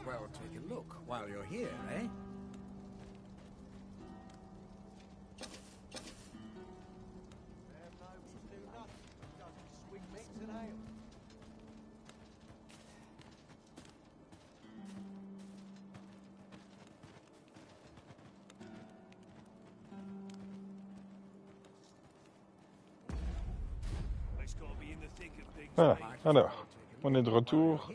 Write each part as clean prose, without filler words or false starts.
well take a look while you're here, eh? Voilà, alors, on est de retour.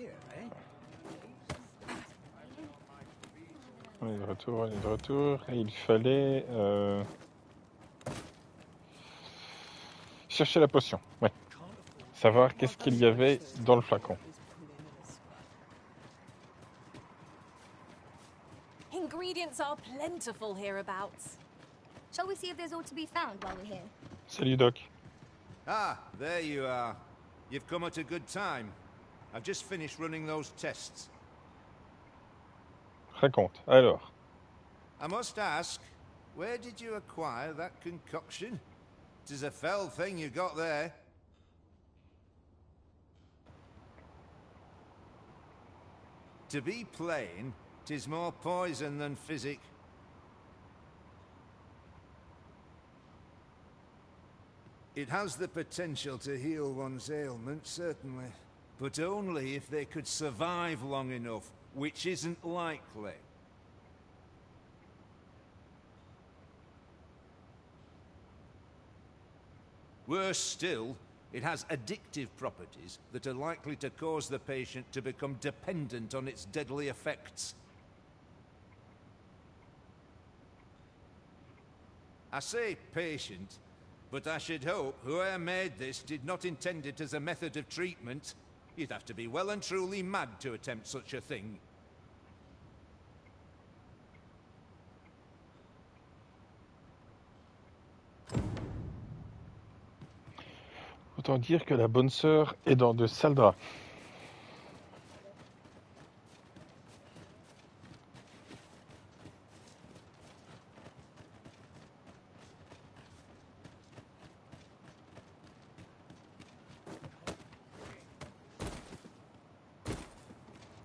On est de retour. Et il fallait chercher la potion, ouais. Savoir qu'est-ce qu'il y avait dans le flacon. Ingredients are plentiful hereabouts. Shall we see if there's ought to be found while we're here? Salut Doc. Ah, there you are. You've come at a good time. I've just finished running those tests. Raconte, alors. I must ask, where did you acquire that concoction? 'Tis a fell thing you got there. To be plain, 'tis more poison than physic. It has the potential to heal one's ailments, certainly. But only if they could survive long enough, which isn't likely. Worse still, it has addictive properties that are likely to cause the patient to become dependent on its deadly effects. I say patient, but I should hope whoever made this did not intend it as a method of treatment. You'd have to be well and truly mad to attempt such a thing. Autant dire que la bonne sœur est dans de sales draps.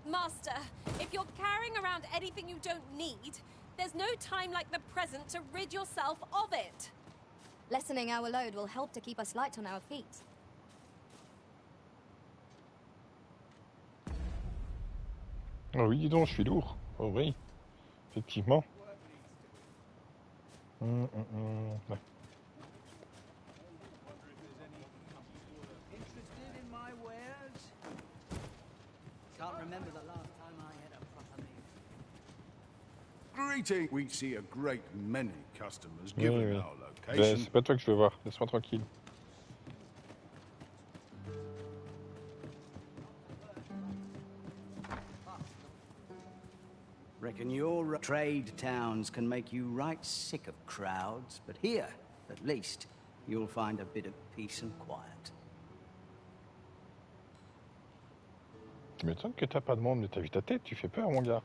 Master, if you're carrying around anything you don't need, there's no time like the present to rid yourself of it. Lessening our load will help to keep us light on our feet. Oh oui, dis donc, je suis lourd. Oh oui, effectivement. Ouais. Can't remember the last time I had a proper meal. Greeting. We see a great many customers Oui, given oui. our Ben, location. c'est pas toi que je veux voir, laisse-moi tranquille. Reckon your trade towns can make you right sick of crowds, but here, at least, you'll find a bit of peace and quiet. Tu m'étonnes que t'as pas de monde, mais t'as vu ta tête, tu fais peur, mon gars.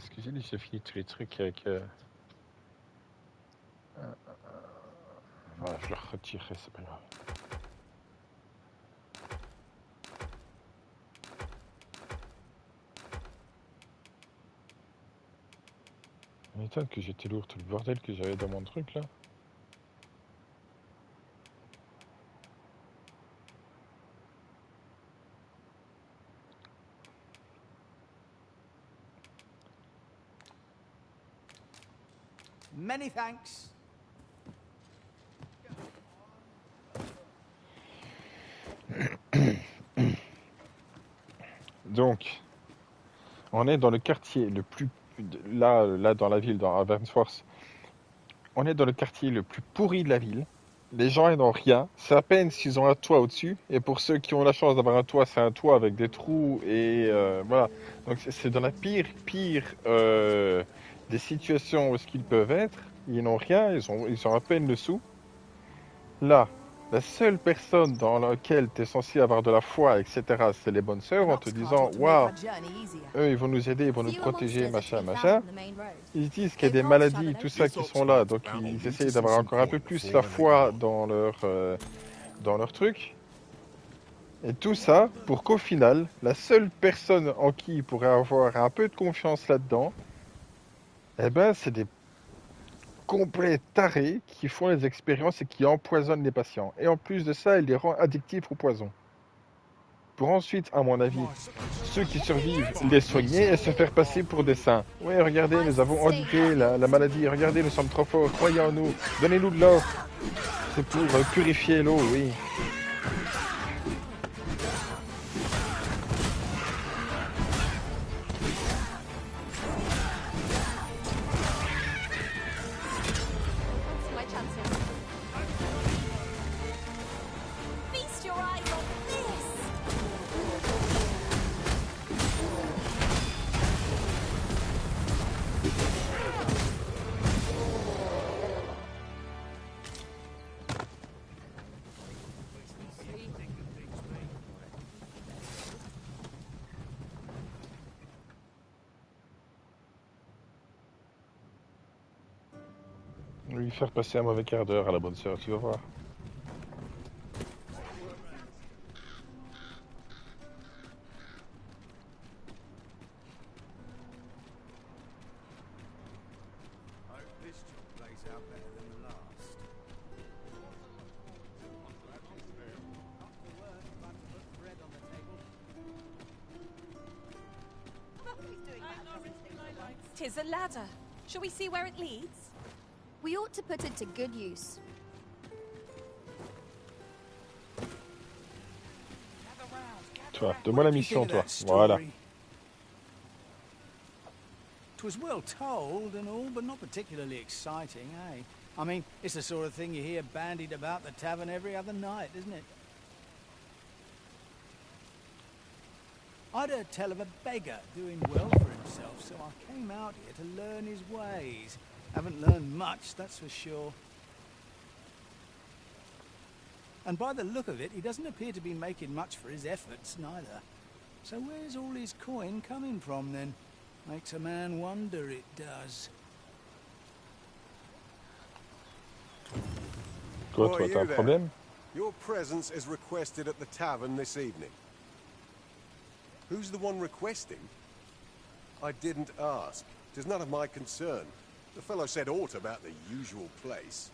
Excusez-moi, j'ai fini tous les trucs avec... Voilà, je le retirerai, c'est pas grave. Ça m'étonne que j'étais lourd, tout le bordel que j'avais dans mon truc, là. Many thanks. Donc, on est dans le quartier le plus... Là dans la ville, dans Ravensworth, on est dans le quartier le plus pourri de la ville. les gens ils n'ont rien. C'est à peine s'ils ont un toit au-dessus. Et pour ceux qui ont la chance d'avoir un toit, c'est un toit avec des trous et voilà. Donc c'est dans la pire des situations où ce qu'ils peuvent être. Ils n'ont rien, ils ont à peine le sou. Là, la seule personne dans laquelle tu es censé avoir de la foi, etc., c'est les bonnes sœurs en te disant waouh, eux ils vont nous aider, ils vont nous Fewer protéger, monsters are to machin, be found machin. on the main road. Ils se disent qu'il y a They des pass each maladies, other, tout though. ça qui sont là, donc ils essayent d'avoir encore un peu plus la foi dans leur truc. Et tout ça pour qu'au final, la seule personne en qui ils pourraient avoir un peu de confiance là-dedans, eh ben, c'est des complets tarés qui font les expériences et qui empoisonnent les patients. Et en plus de ça, ils les rendent addictifs au poison. Pour ensuite, à mon avis, ceux qui survivent, les soigner et se faire passer pour des saints. Oui, regardez, nous avons endigué la maladie. Regardez, nous sommes trop forts. Croyez en nous. Donnez-nous de l'eau. C'est pour purifier l'eau, oui. My chances. Feast your eyes on this! Lui faire passer un mauvais quart d'heure à la bonne sœur, tu vas voir. I hope this job plays out better than the last. Tis a ladder. Shall we see where it leads? We ought to put it to good use. Toi, donne-moi la What do you mission, think toi. of that Voilà. story? 'Twas well told and all, but not particularly exciting, eh? I mean, it's the sort of thing you hear bandied about the tavern every other night, isn't it? I'd heard tell of a beggar doing well for himself, so I came out here to learn his ways. Haven't learned much, that's for sure. And by the look of it, he doesn't appear to be making much for his efforts, neither. So where's all his coin coming from, then? Makes a man wonder, it does. Quoi, Who are toi, t'as you un there? problème? Your presence is requested at the tavern this evening. Who's the one requesting? I didn't ask. 'Tis none of my concern. The fellow said aught about the usual place.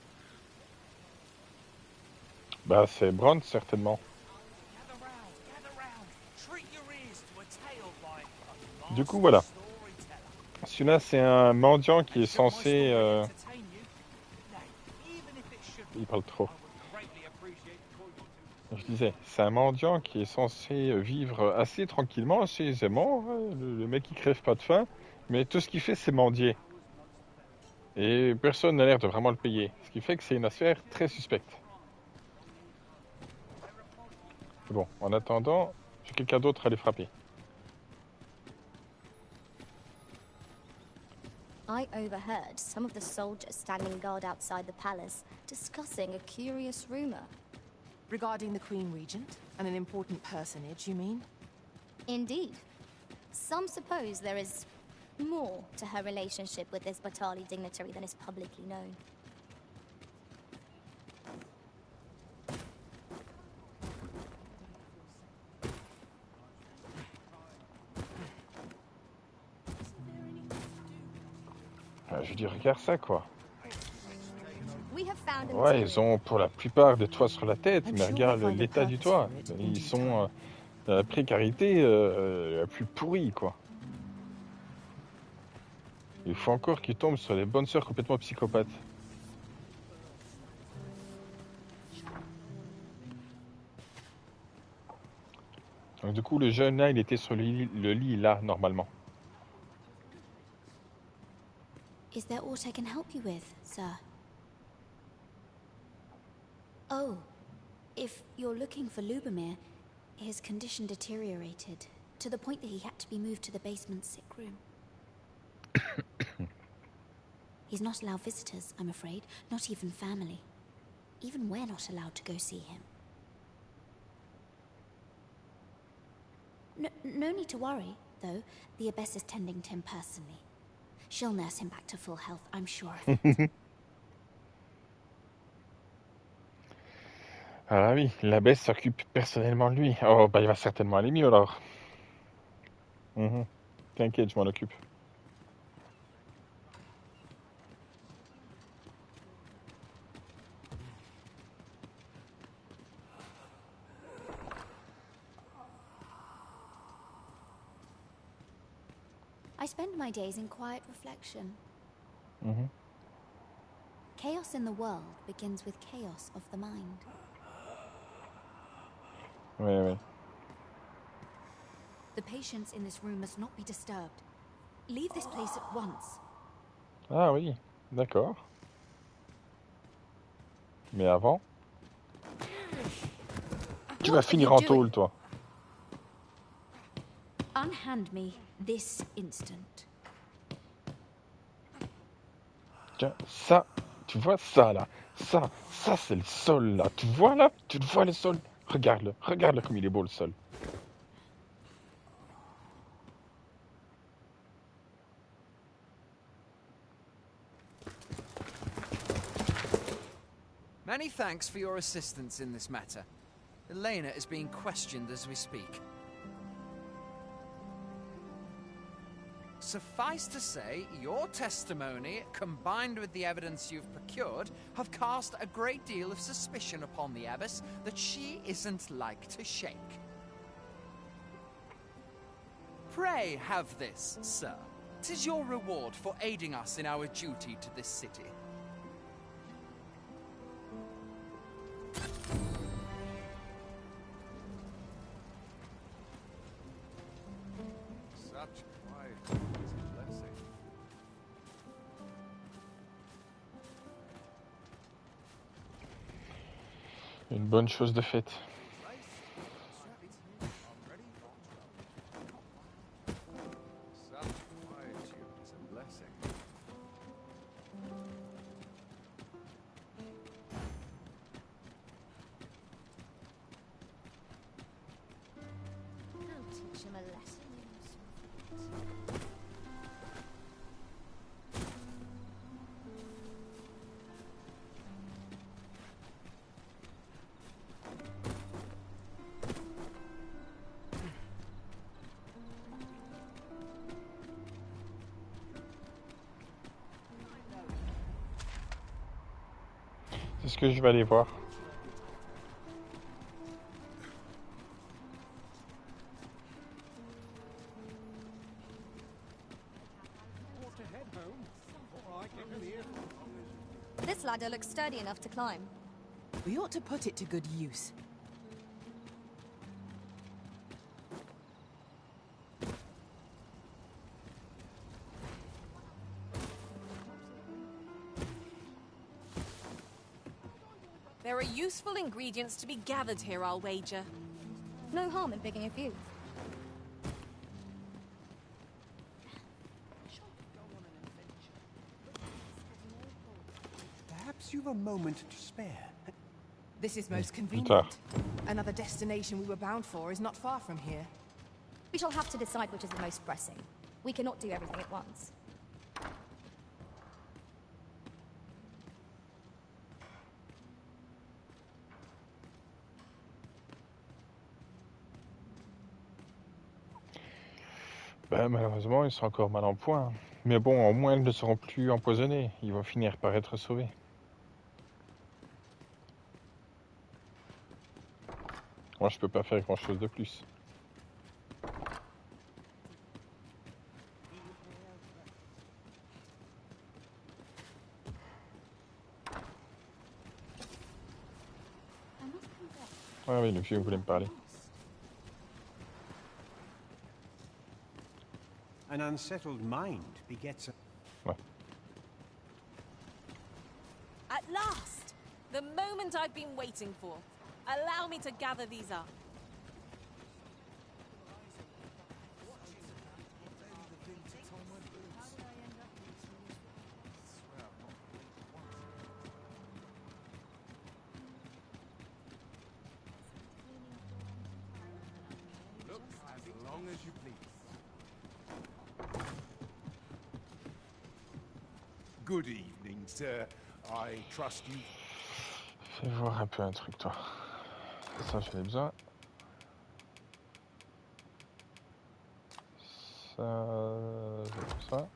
Bah, c'est Brand, certainement. Du coup, voilà. Celui-là, c'est un mendiant qui est censé... Il parle trop. Je disais, c'est un mendiant qui est censé vivre assez tranquillement, assez aisément. Le mec, il crève pas de faim. Mais tout ce qu'il fait, c'est mendier. Et personne n'a l'air de vraiment le payer. Ce qui fait que c'est une affaire très suspecte. Bon, en attendant, j'ai quelqu'un d'autre à aller frapper. I overheard some of the soldiers standing guard outside the palace discussing a curious rumor. Regarding the Queen Regent and an important personage, you mean? Indeed. Some suppose there is more to her relationship with this Batali dignitary than is publicly known. Je dis, regarde ça, quoi. We have found a Ouais, material. ils ont pour la plupart des toits sur la tête, mais regarde l'état du toit. Ils sont dans la précarité la plus pourrie, quoi. Il faut encore qu'ils tombent sur les bonnes sœurs complètement psychopathes. Donc du coup, le jeune là, il était sur le lit là, normalement. Is there aught I can help you with, sir? Oh, if you're looking for Lubomir, his condition deteriorated to the point that he had to be moved to the basement sick room. He's not allowed visitors, I'm afraid, not even family. Even we're not allowed to go see him. No need to worry, though. The Abbess is tending to him personally. She'll nurse him back to full health, I'm sure of it. Ah oui, l'abbesse s'occupe personnellement de lui. Oh, bah il va certainement aller mieux alors. T'inquiète, je m'en occupe. I spend my days in quiet reflection. Mhm. Chaos in the world begins with chaos of the mind. Ouais. The patients in this room must not be disturbed. Leave this place at once. Ah oui, d'accord. Mais avant, tu vas finir en tôle, toi. Unhand me this instant. Tiens, ça, tu vois ça là, ça c'est le sol là. Tu vois là, tu le vois le sol. Regarde-le comme il est beau le sol. Many thanks for your assistance in this matter. Elena is being questioned as we speak. Suffice to say, your testimony, combined with the evidence you've procured, have cast a great deal of suspicion upon the Abbess that she isn't like to shake. Pray have this, sir. 'Tis your reward for aiding us in our duty to this city. Such quiet is a blessing. Une bonne chose de faite. Such quietude is a blessing. I'll teach him a lesson. C'est ce que je vais aller voir. This ladder looks sturdy enough to climb. We ought to put it to good use. There are useful ingredients to be gathered here, I'll wager. No harm in picking a few. Perhaps you've a moment to spare. This is most Tard. convenient. Another destination we were bound for is not far from here. We shall have to decide which is the most pressing. We cannot do everything at once. Ben, malheureusement, ils sont encore mal en point. Mais bon, au moins, ils ne seront plus empoisonnés. Ils vont finir par être sauvés. Moi, je peux pas faire grand-chose de plus. Ah oui, le vieux voulait me parler. An unsettled mind begets a... At last! The moment I've been waiting for. Allow me to gather these up. Look, as long as you please. Good evening, sir. I trust you. Fais voir un peu un truc, toi. Ça, j'en ai besoin. Ça, j'ai ça.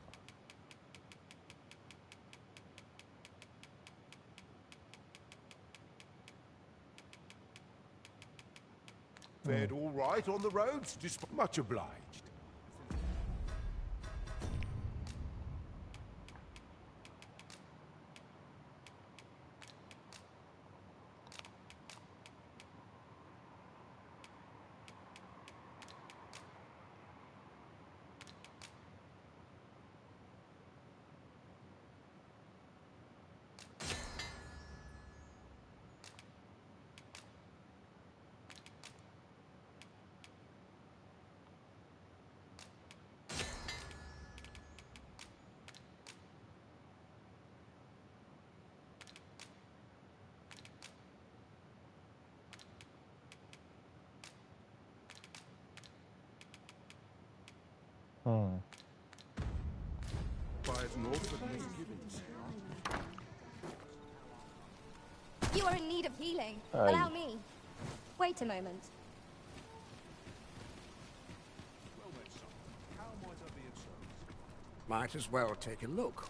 Fared all right on the roads? Much obliged. You are in need of healing. Aye. Allow me. Wait a moment. Might as well take a look.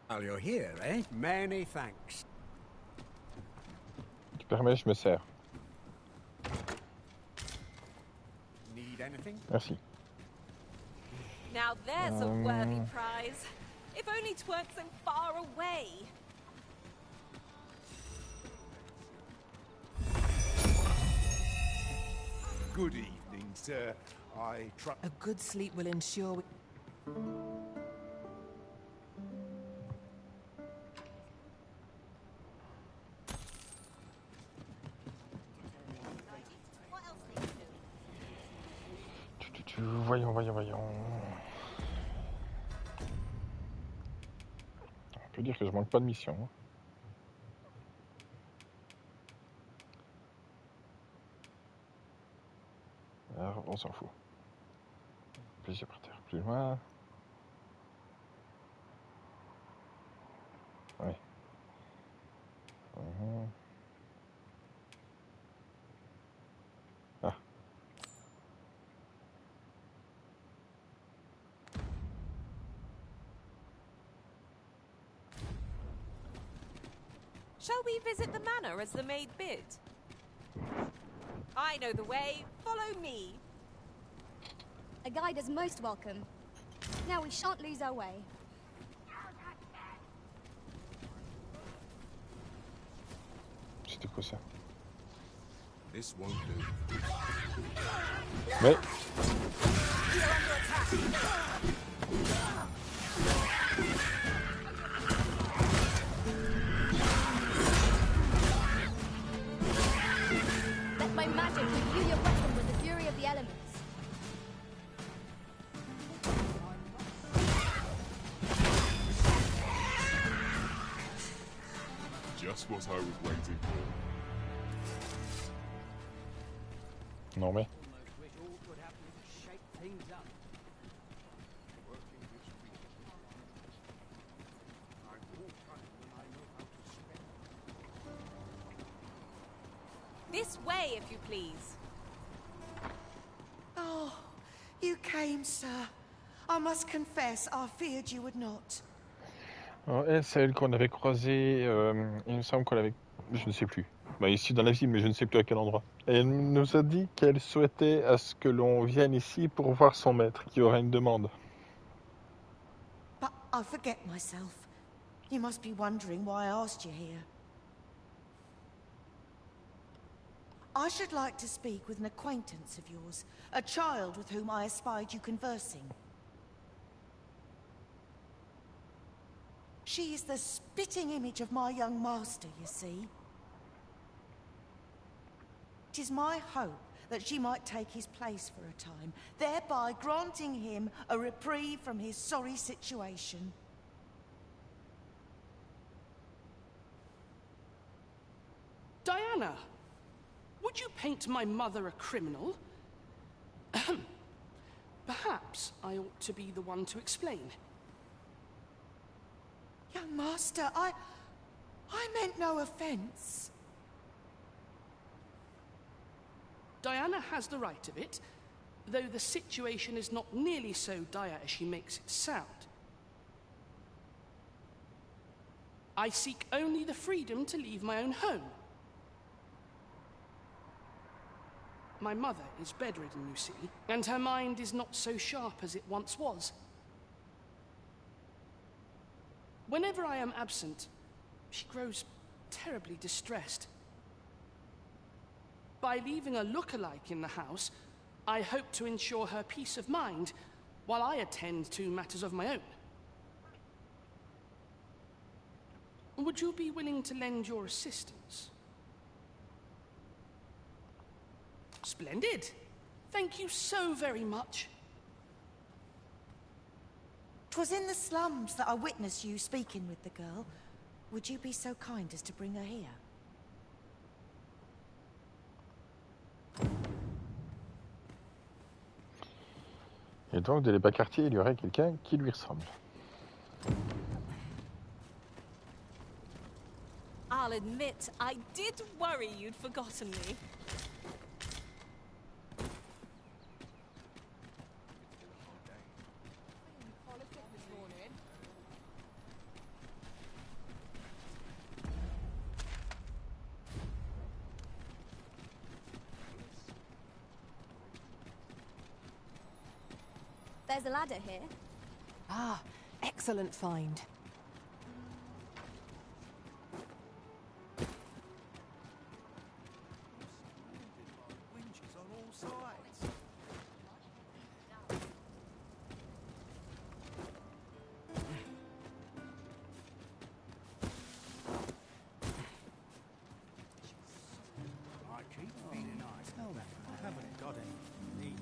While you're here, eh? Many thanks. Tu permets, je me sers. Need anything? Merci. Now there's a worthy prize. If only 'tweren't so far away. Good evening, sir. I trust. A good sleep will ensure we... Voyons. On peut dire que je manque pas de mission. Alors, on s'en fout. Plaisir par terre. Plus loin. Ouais. Ah. Shall we visit the manor as the maid bid? I know the way. Follow me. A guide is most welcome. Now we shan't lose our way. C'était quoi ça? This won't do. Mais... Let my magic imbue your weapon with the fury of the elements. Just what I was waiting for. Non mais... This way, if you please. Oh, you came, sir. I must confess, I feared you would not. Alors, elle, c'est elle qu'on avait croisée, il me semble qu'on l'avait... Je ne sais plus. Bah, ici dans la ville, mais je ne sais plus à quel endroit. Et elle nous a dit qu'elle souhaitait à ce que l'on vienne ici pour voir son maître, qui aurait une demande. But I forget myself. You must be wondering why I asked you here. I should like to speak with an acquaintance of yours, a child with whom I espied you conversing. She is the spitting image of my young master, you see. It is my hope that she might take his place for a time, thereby granting him a reprieve from his sorry situation. Diana, would you paint my mother a criminal? Perhaps I ought to be the one to explain. Young master, I meant no offence. Diana has the right of it, though the situation is not nearly so dire as she makes it sound. I seek only the freedom to leave my own home. My mother is bedridden, you see, and her mind is not so sharp as it once was. Whenever I am absent, she grows terribly distressed. By leaving a look-alike in the house, I hope to ensure her peace of mind while I attend to matters of my own. Would you be willing to lend your assistance? Splendid. Thank you so very much. 'Twas in the slums that I witnessed you speaking with the girl. Would you be so kind as to bring her here? Et donc, de les bas quartiers, il y aurait quelqu'un qui lui ressemble. I'll admit, I did worry you'd forgotten me. There's a ladder here. Ah, excellent find. Winches on all sides. I keep feeling nice. Tell me, I haven't got any knees.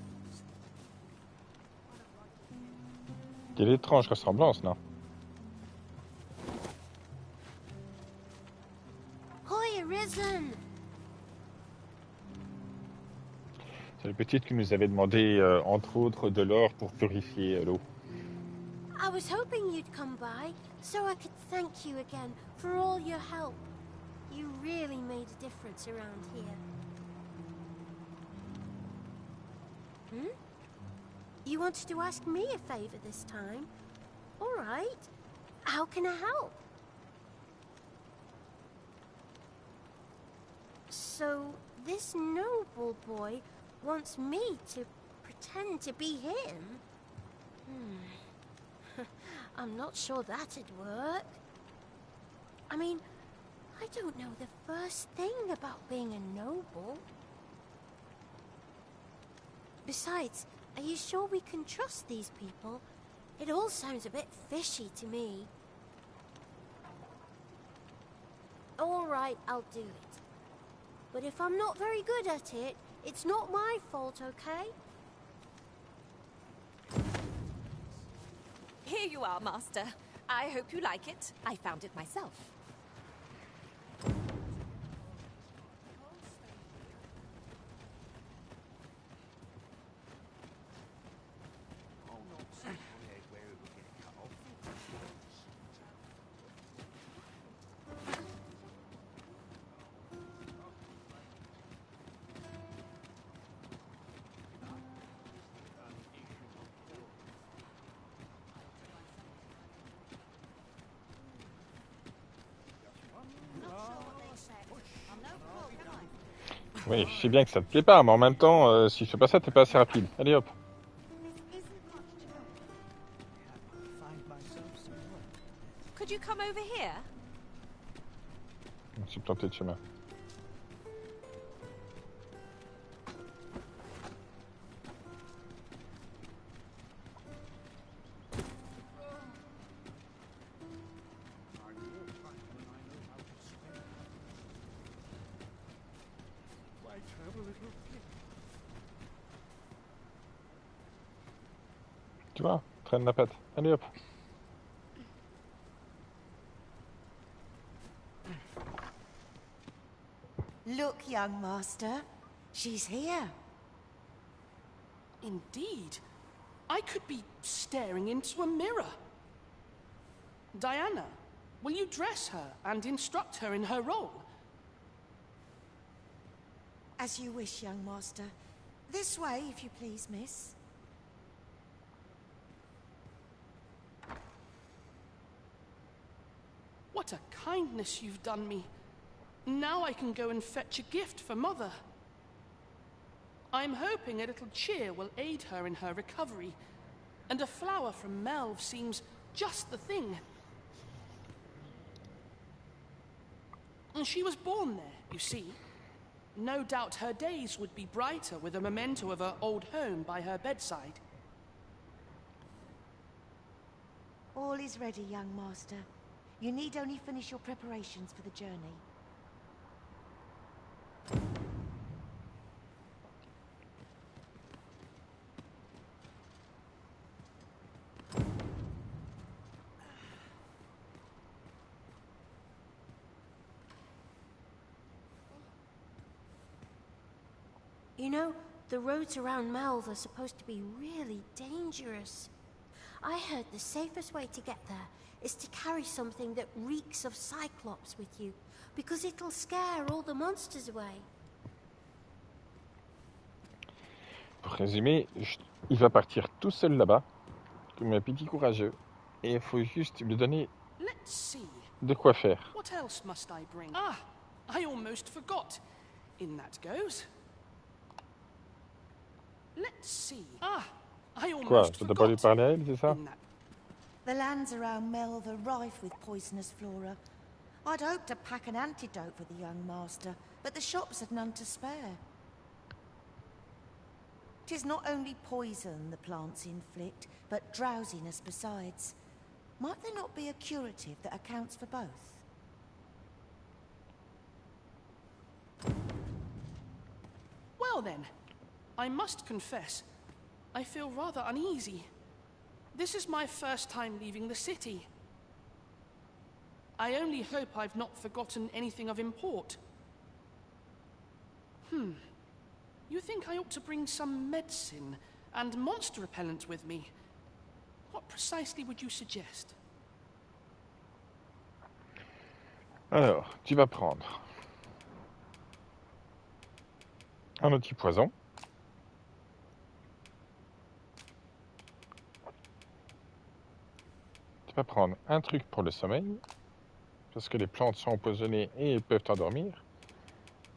Quelle étrange ressemblance, non? Hoy arisen. C'est le petit qui nous avait demandé, entre autres, de l'or pour purifier l'eau. I was hoping you'd come by, so I could thank you again for all your help. You really made a difference around here. Hmm? You wanted to ask me a favor this time? All right. How can I help? So, this noble boy wants me to pretend to be him? I'm not sure that'd work. I mean, I don't know the first thing about being a noble. Besides, are you sure we can trust these people? It all sounds a bit fishy to me. All right, I'll do it. But if I'm not very good at it, it's not my fault, okay? Here you are, Master. I hope you like it. I found it myself. Oui, je sais bien que ça te plaît pas, mais en même temps, si je fais pas ça, t'es pas assez rapide. Allez hop. Could you come over here? Je me suis planté de chemin. Tu vois, traîne la patte. Allez hop. Look, young master. She's here. Indeed. I could be staring into a mirror. Diana, will you dress her and instruct her in her role? As you wish, young master. This way, if you please, miss. What a kindness you've done me. Now I can go and fetch a gift for Mother. I'm hoping a little cheer will aid her in her recovery, and a flower from Melve seems just the thing. And she was born there, you see. No doubt her days would be brighter with a memento of her old home by her bedside. All is ready, young master. You need only finish your preparations for the journey. You know, the roads around Melve are supposed to be really dangerous. I heard the safest way to get there is to carry something that reeks of Cyclops with you, because it'll scare all the monsters away. Pour résumer, il va partir tout seul là-bas, comme un petit courageux, et il faut juste lui donner de quoi faire. What else must I bring? Ah, I almost forgot. In that goes. Let's see. Ah, I almost Quoi, forgot. tu n'as pas lui parler à elle, c'est ça? The lands around Melve are rife with poisonous flora. I'd hoped to pack an antidote for the young master, but the shops had none to spare. 'Tis not only poison the plants inflict, but drowsiness besides. Might there not be a curative that accounts for both? Well then, I must confess, I feel rather uneasy. This is my first time leaving the city. I only hope I've not forgotten anything of import. You think I ought to bring some medicine and monster repellent with me? What precisely would you suggest? Alors, tu vas prendre un anti-poison. Tu vas prendre un truc pour le sommeil, parce que les plantes sont empoisonnées et elles peuvent t'endormir.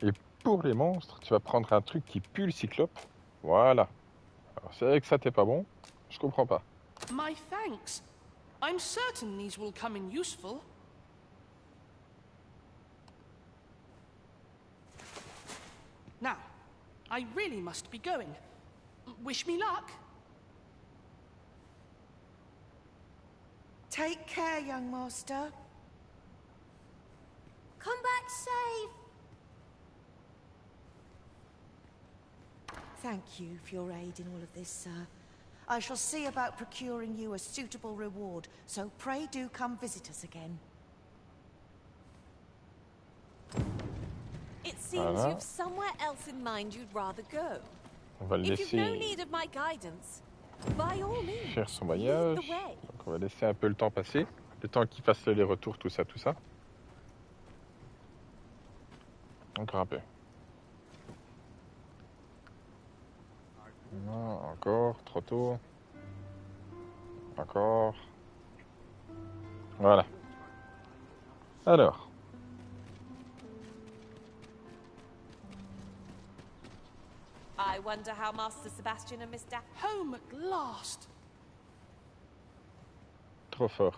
Et pour les monstres, tu vas prendre un truc qui pue le cyclope. Voilà. Alors, c'est vrai que ça t'est pas bon, je comprends pas. My thanks. I'm certain these will come in useful. Now, I really must be going. Wish me luck. Take care, young master. Come back safe. Thank you for your aid in all of this, sir. I shall see about procuring you a suitable reward, so pray do come visit us again. It seems you've somewhere else in mind you'd rather go. On va le If you've no laisser need of my guidance, by all means, faire son lead voyage. the way. Donc on va laisser un peu le temps passer, le temps qu'il fasse les retours, tout ça, tout ça. Encore un peu. Non, encore, trop tôt. Encore. Voilà. Alors. I wonder how Master Sebastian and Miss Daphne... Home at last! Trop fort.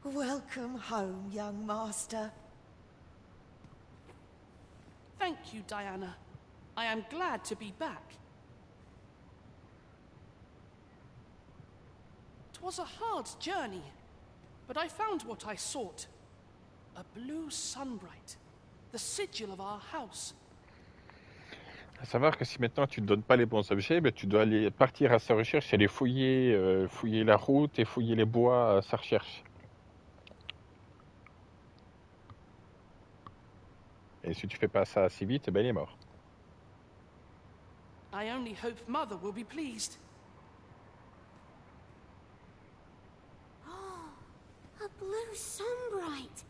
Welcome home, young master. Thank you, Diana. I am glad to be back. 'Twas a hard journey, but I found what I sought. A blue sunbright, the sigil of our house. À savoir que si maintenant tu ne donnes pas les bons objets, ben, tu dois aller partir à sa recherche, aller fouiller, fouiller la route et fouiller les bois à sa recherche. Et si tu fais pas ça assez vite, ben il est mort. I only hope Mother will be pleased. Oh, a blue sunbright.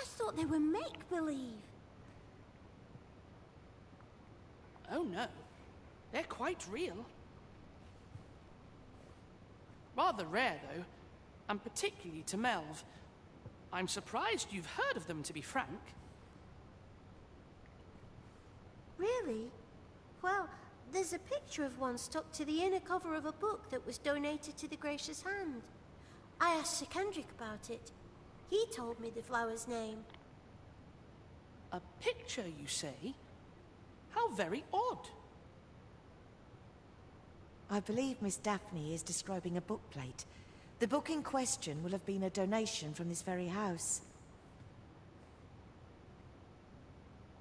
I thought they were make-believe. Oh no, they're quite real. Rather rare, though, and particularly to Melv. I'm surprised you've heard of them, to be frank. Really? Well, there's a picture of one stuck to the inner cover of a book that was donated to the Gracious Hand. I asked Sir Kendrick about it. He told me the flower's name. A picture, you say? How very odd. I believe Miss Daphne is describing a bookplate. The book in question will have been a donation from this very house.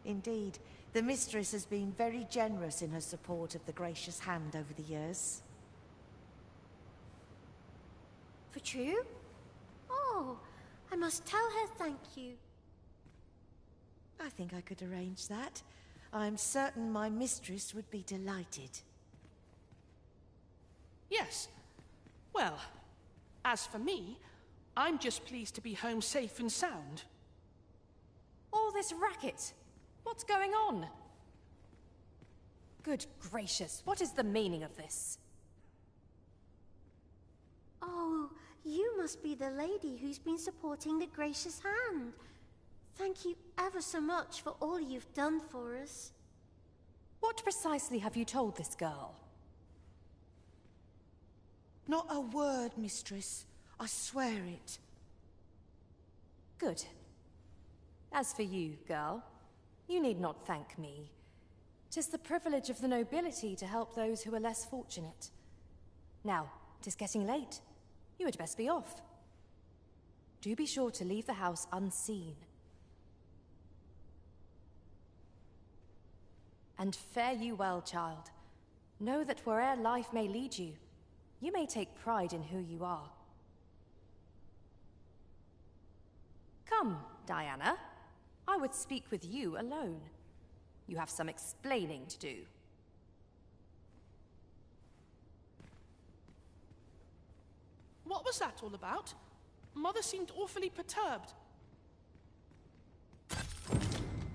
Indeed, the mistress has been very generous in her support of the Gracious Hand over the years. For true? Oh, I must tell her thank you. I think I could arrange that. I'm certain my mistress would be delighted. Yes. Well, as for me, I'm just pleased to be home safe and sound. All this racket. What's going on? Good gracious, what is the meaning of this? Oh, you must be the lady who's been supporting the Gracious Hand. Thank you ever so much for all you've done for us. What precisely have you told this girl? Not a word, mistress. I swear it. Good. As for you, girl, you need not thank me. 'Tis the privilege of the nobility to help those who are less fortunate. Now, 'tis getting late. You had best be off. Do be sure to leave the house unseen. And fare you well, child. Know that where'er life may lead you, you may take pride in who you are. Come, Diana. I would speak with you alone. You have some explaining to do. What was that all about? Mother seemed awfully perturbed.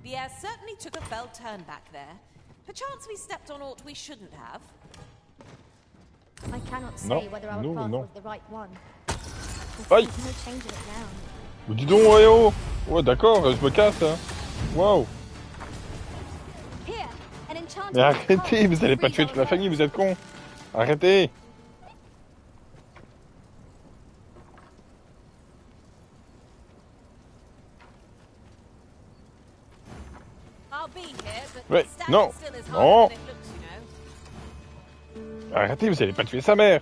The air certainly took a fell turn back there. Perchance we stepped on aught we shouldn't have. I cannot say Non, whether our non, path non. was the right one. Aïe! There's no change in it now. Mais dis donc, ouais, oh! Ouais, d'accord, je me casse, hein. Waouh! Here, an enchanted Mais arrêtez, vous allez pas tuer toute ma famille, vous êtes cons! Arrêtez! I'll be here, but Ouais, standing non! still is Non! harder than it looks, you know. Arrêtez, vous allez pas tuer sa mère!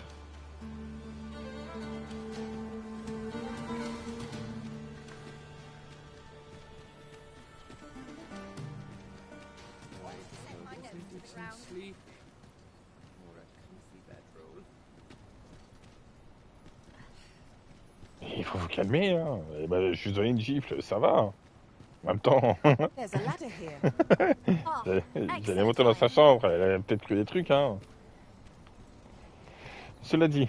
Il faut vous calmer, hein. Eh ben, je lui donne une gifle, ça va. En même temps, There's a ladder here. vous allez monter dans sa chambre, elle a peut-être que des trucs, hein. Cela dit,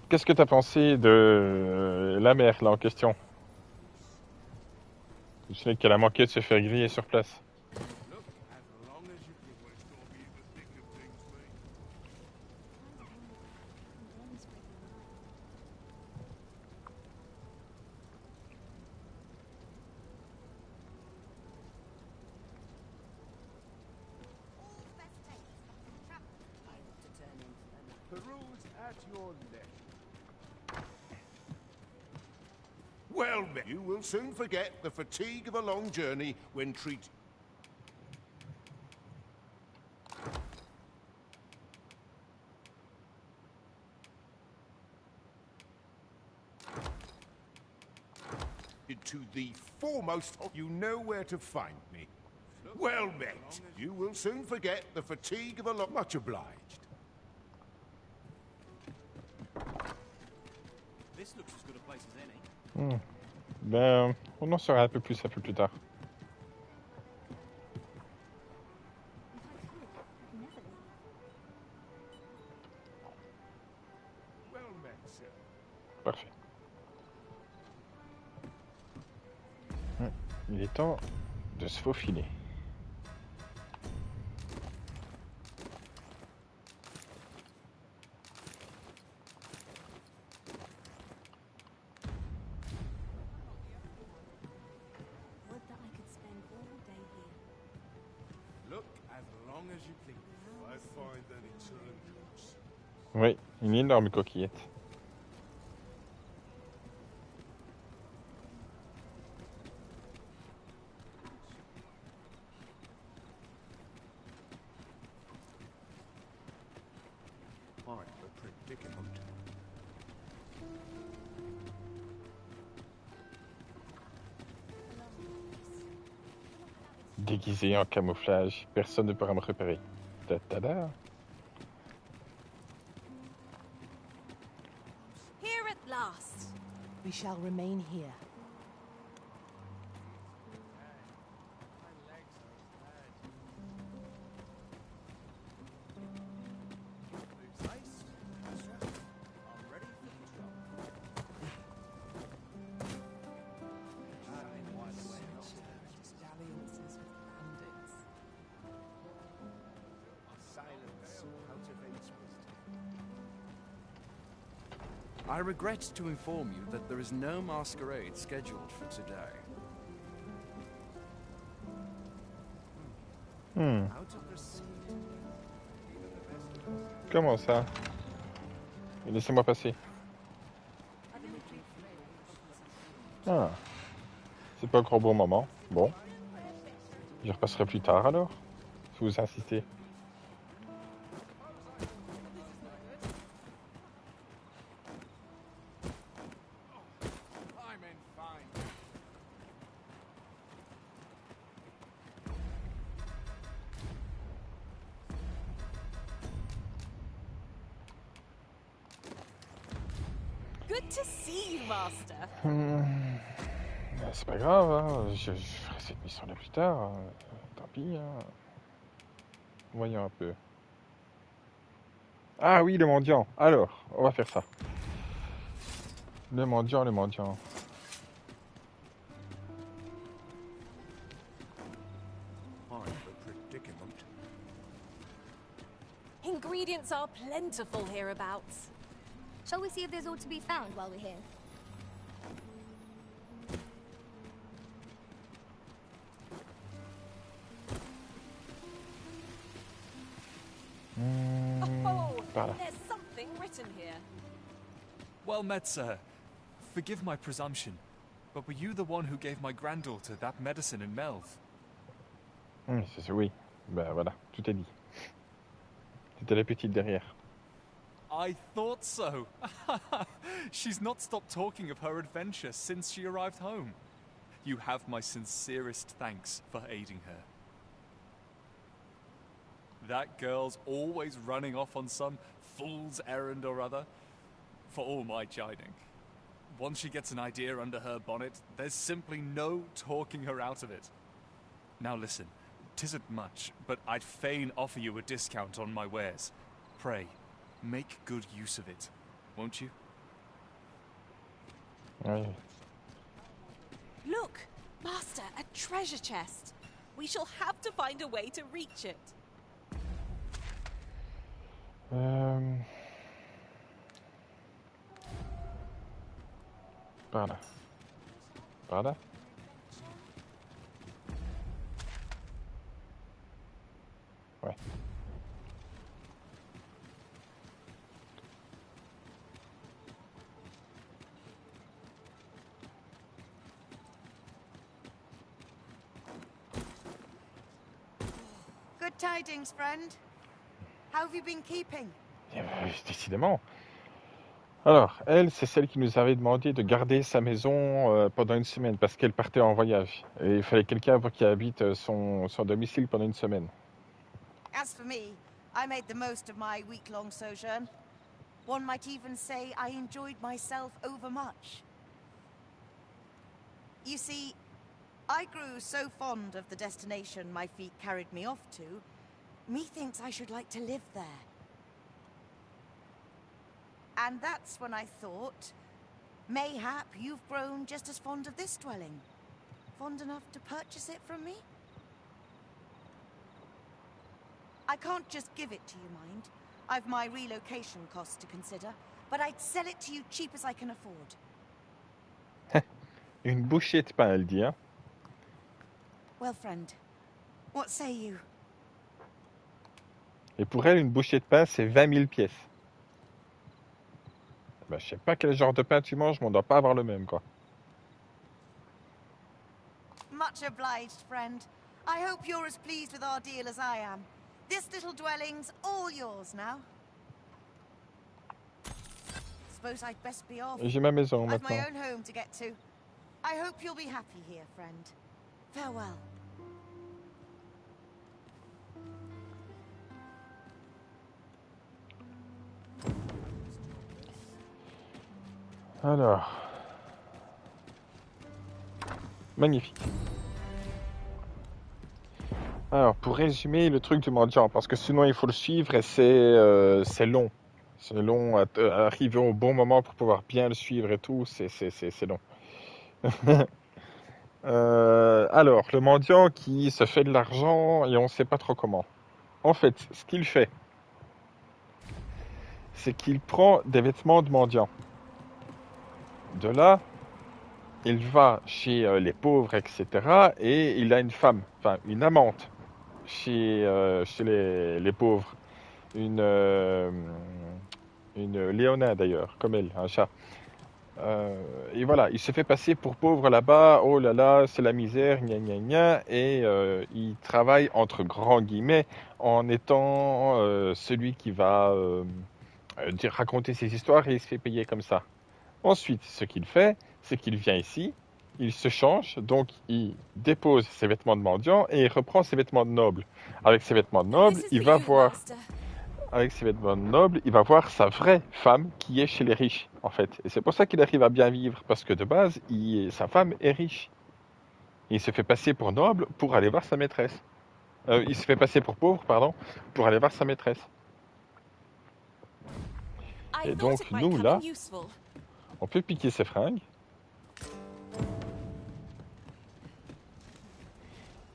qu'est-ce que t'as pensé de la mère, là, en question? Je sais qu'elle a manqué de se faire griller sur place. Peruse at your left. Well, you will soon forget the fatigue of a long journey when treated. To the foremost, you know where to find me. Well met. You will soon forget the fatigue of a lot. Much obliged. This looks as good a place as any. Ben, on en saura un peu plus tard. Well met, sir. Parfait. Il est temps de se faufiler. Would that I could spend all day here. Look as long as you please. I find that eternal. Oui, une énorme coquillette. I'm a predicament. Déguisé en camouflage, personne ne pourra me repérer. Ta-ta-da. Here at last. We shall remain here. I regret to inform you that there is no masquerade scheduled for today. Comment ça? Laissez-moi passer. Ah. C'est pas encore bon moment. Bon. Je repasserai plus tard alors, si vous insistez. Good to see you, Master. C'est pas grave, hein. Je ferai cette mission-là plus tard. Tant pis. Hein. Voyons un peu. Ah oui, le mendiant. Alors, on va faire ça. Le mendiant, le mendiant. I'm a predicament. Ingredients are plentiful hereabouts. Shall we see if there's aught to be found while we're here? Oh, Voilà. there's something written here. Well met, sir. Forgive my presumption, but were you the one who gave my granddaughter that medicine in Melve? Oui. Ben voilà, tout est dit. C'était la petite derrière. I thought so. She's not stopped talking of her adventure since she arrived home. You have my sincerest thanks for aiding her. That girl's always running off on some fool's errand or other, for all my chiding. Once she gets an idea under her bonnet, there's simply no talking her out of it. Now listen, 'tisn't much, but I'd fain offer you a discount on my wares. Pray, make good use of it, won't you? Oui. Look, Master, a treasure chest. We shall have to find a way to reach it. Par là. Par là. Ouais. Good tidings, friend. How have you been keeping? Décidément. Alors, elle, c'est celle qui nous avait demandé de garder sa maison pendant une semaine parce qu'elle partait en voyage. Et il fallait quelqu'un pour qui habite son domicile pendant une semaine. As for me, I made the most of my week-long sojourn. One might even say I enjoyed myself overmuch. You see, I grew so fond of the destination my feet carried me off to, methinks I should like to live there. And that's when I thought, mayhap you've grown just as fond of this dwelling. Fond enough to purchase it from me? I can't just give it to you, mind. I've my relocation costs to consider, but I'd sell it to you cheap as I can afford. Une bouchée de pain, elle dit, hein. Well, friend, what say you? Et pour elle, une bouchée de pain, c'est 20 000 pièces. Ben, je sais pas quel genre de pain tu manges, mais on doit pas avoir le même, quoi. Much obliged, friend. I hope you're as pleased with our deal as I am. This little dwelling's all yours now. Suppose I'd best be off. Et j'ai ma maison I've my maintenant. own home to get to. I hope you'll be happy here, friend. Farewell. Alors. Magnifique. Alors, pour résumer le truc du mendiant, parce que sinon il faut le suivre et c'est long. C'est long à arriver au bon moment pour pouvoir bien le suivre et tout, c'est long. Alors, le mendiant qui se fait de l'argent et on ne sait pas trop comment. En fait, ce qu'il fait, c'est qu'il prend des vêtements de mendiant. De là, il va chez les pauvres, etc. Et il a une femme, enfin une amante, chez les pauvres. Une léonine d'ailleurs, comme elle, un chat. Et voilà, il se fait passer pour pauvre là-bas, oh là là, c'est la misère, gna gna gna, et il travaille entre grands guillemets en étant celui qui va raconter ses histoires et il se fait payer comme ça. Ensuite, ce qu'il fait, c'est qu'il vient ici, il se change, donc il dépose ses vêtements de mendiant et il reprend ses vêtements de noble. Avec ses vêtements de noble, il va voir... Avec ses vêtements de noble, il va voir sa vraie femme qui est chez les riches, en fait. Et c'est pour ça qu'il arrive à bien vivre, parce que de base, sa femme est riche. Il se fait passer pour noble pour aller voir sa maîtresse. Il se fait passer pour pauvre, pardon, pour aller voir sa maîtresse. Et donc, nous, là, on peut piquer ses fringues.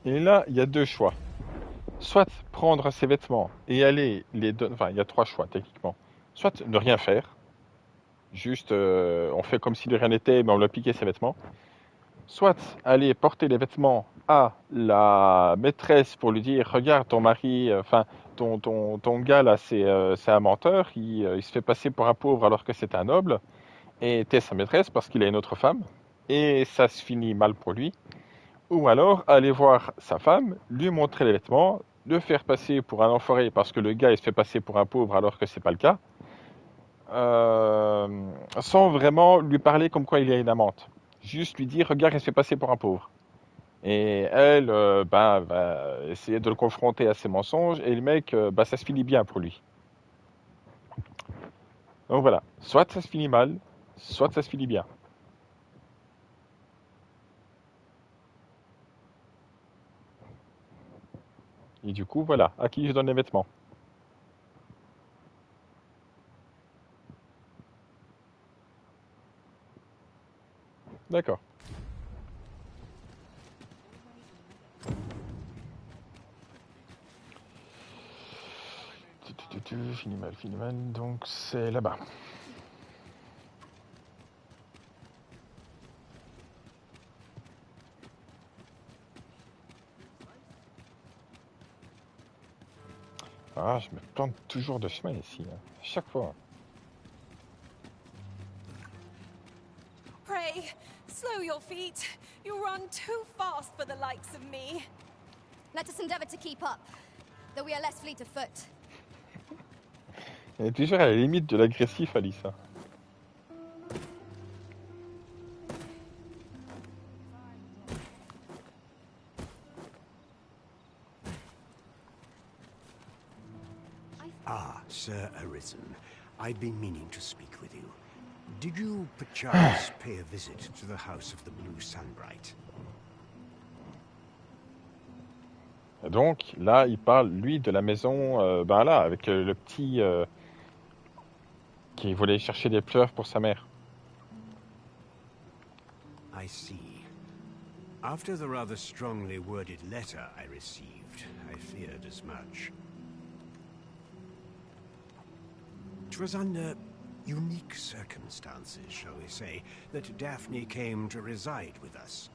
Et là, il y a deux choix. Soit prendre ses vêtements et aller les donner... Enfin, il y a trois choix, techniquement. Soit ne rien faire. Juste, on fait comme si de rien n'était, mais on lui a piqué ses vêtements. Soit aller porter les vêtements à la maîtresse pour lui dire, regarde, ton mari, enfin, ton gars, là, c'est un menteur. Il se fait passer pour un pauvre alors que c'est un noble. Et t'es sa maîtresse parce qu'il a une autre femme. Et ça se finit mal pour lui. Ou alors aller voir sa femme, lui montrer les vêtements, le faire passer pour un enfoiré parce que le gars il se fait passer pour un pauvre alors que c'est pas le cas, sans vraiment lui parler comme quoi il a une amante. Juste lui dire regarde il se fait passer pour un pauvre. Et elle va essayer de le confronter à ses mensonges et le mec ça se finit bien pour lui. Donc voilà, soit ça se finit mal, soit ça se finit bien. Et du coup, voilà, à qui je donne les vêtements. D'accord. Fini mal, donc c'est là-bas. Ah, je me plante toujours de chemin ici, hein. Chaque fois. Pray, slow your feet. You run too fast for the likes of me. Let us endeavor to keep up, though we are less fleet of foot. Elle est toujours à la limite de l'agressif, Alissa. Sir Arisen. I'd been meaning to speak with you. Did you, perchance, pay a visit to the House of the Blue Sunbright? Donc là, il parle, lui, de la maison, ben là, avec le petit qui voulait chercher des fleurs pour sa mère. I see. After the rather strongly worded letter I received, I feared as much. It was under unique circumstances, shall we say, that Daphne came to reside with us.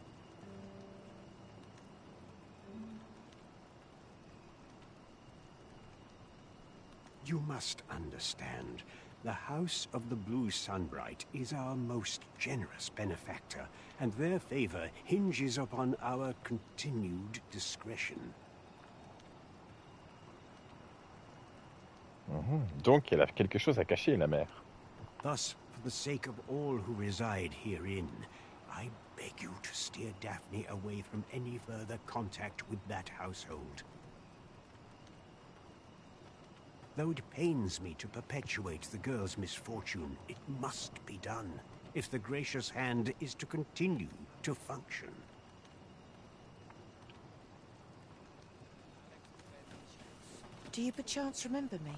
You must understand, the House of the Blue Sunbright is our most generous benefactor, and their favor hinges upon our continued discretion. Donc, elle a quelque chose à cacher, la mère. Thus, for the sake of all who reside herein, I beg you to steer Daphne away from any further contact with that household. Though it pains me to perpetuate the girl's misfortune, it must be done, if the gracious hand is to continue to function. Do you perchance remember me?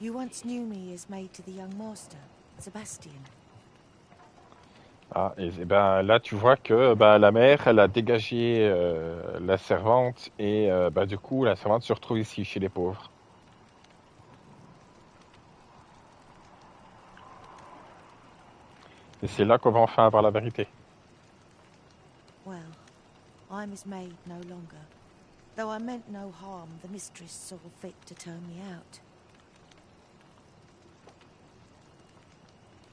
You once knew me as maid to the young master, Sebastian. Ah, et ben là, tu vois que ben, la mère, elle a dégagé la servante, et ben, du coup, la servante se retrouve ici, chez les pauvres. Et c'est là qu'on va enfin avoir la vérité. Well, I'm his maid no longer. Though I meant no harm, the mistress saw fit to turn me out.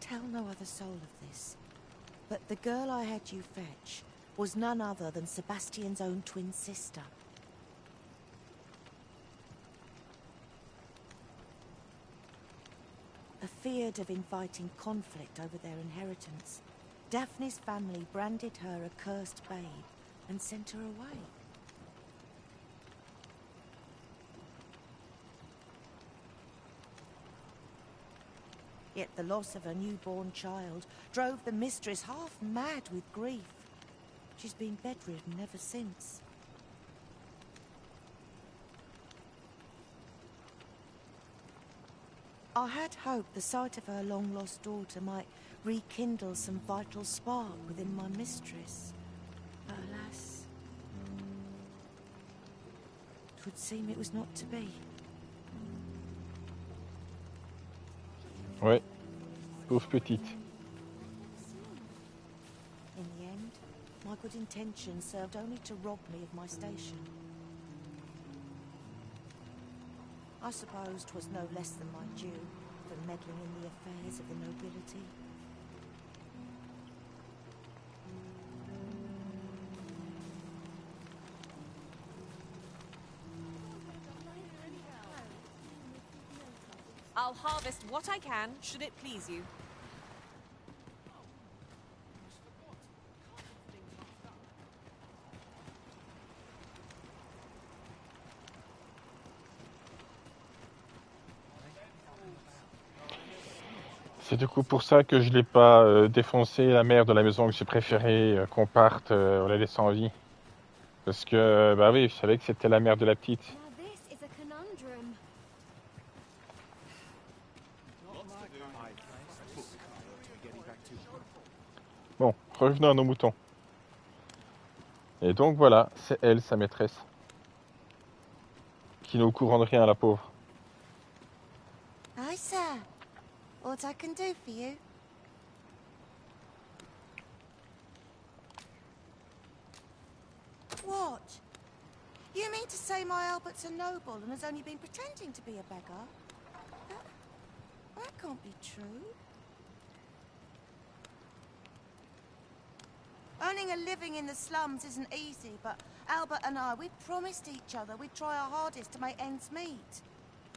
Tell no other soul of this, but the girl I had you fetch was none other than Sebastian's own twin sister. Afeared of inviting conflict over their inheritance, Daphne's family branded her a cursed babe and sent her away. Yet the loss of her newborn child drove the mistress half mad with grief. She's been bedridden ever since. I had hoped the sight of her long-lost daughter might rekindle some vital spark within my mistress. But alas, it would seem it was not to be. Ouais, pauvre petite. In the end, my good intentions served only to rob me of my station. I suppose 'twas no less than my due for meddling in the affairs of the nobility. I'll harvest what I can, should it please you. C'est du coup pour ça que je l'ai pas défoncé, la mère de la maison, que j'ai préféré qu'on parte en la laissant en vie. Parce que, bah oui, je savais que c'était la mère de la petite. Bon, revenons à nos moutons. Et donc voilà, c'est elle, sa maîtresse. Qui n'est au courant de rien, la pauvre. Aye, sir. What I can do for you? What? You mean to say my Albert's a noble and has only been pretending to be a beggar? That can't be true. Earning a living in the slums isn't easy, but Albert and I, we promised each other we'd try our hardest to make ends meet.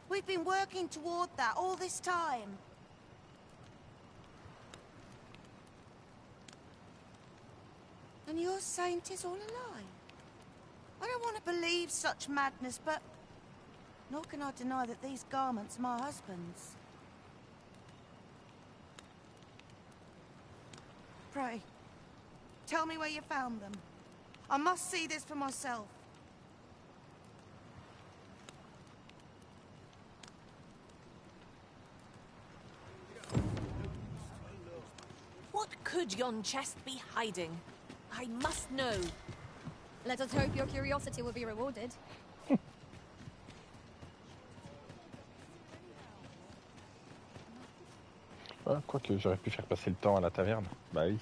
We've been working toward that all this time. And you're saying 'tis all a lie? I don't want to believe such madness, but Nor can I deny that these garments are my husband's. Pray, tell me where you found them. I must see this for myself. What could yon chest be hiding? I must know. Let us hope your curiosity will be rewarded. Ah, quoique j'aurais pu faire passer le temps à la taverne. Bah oui.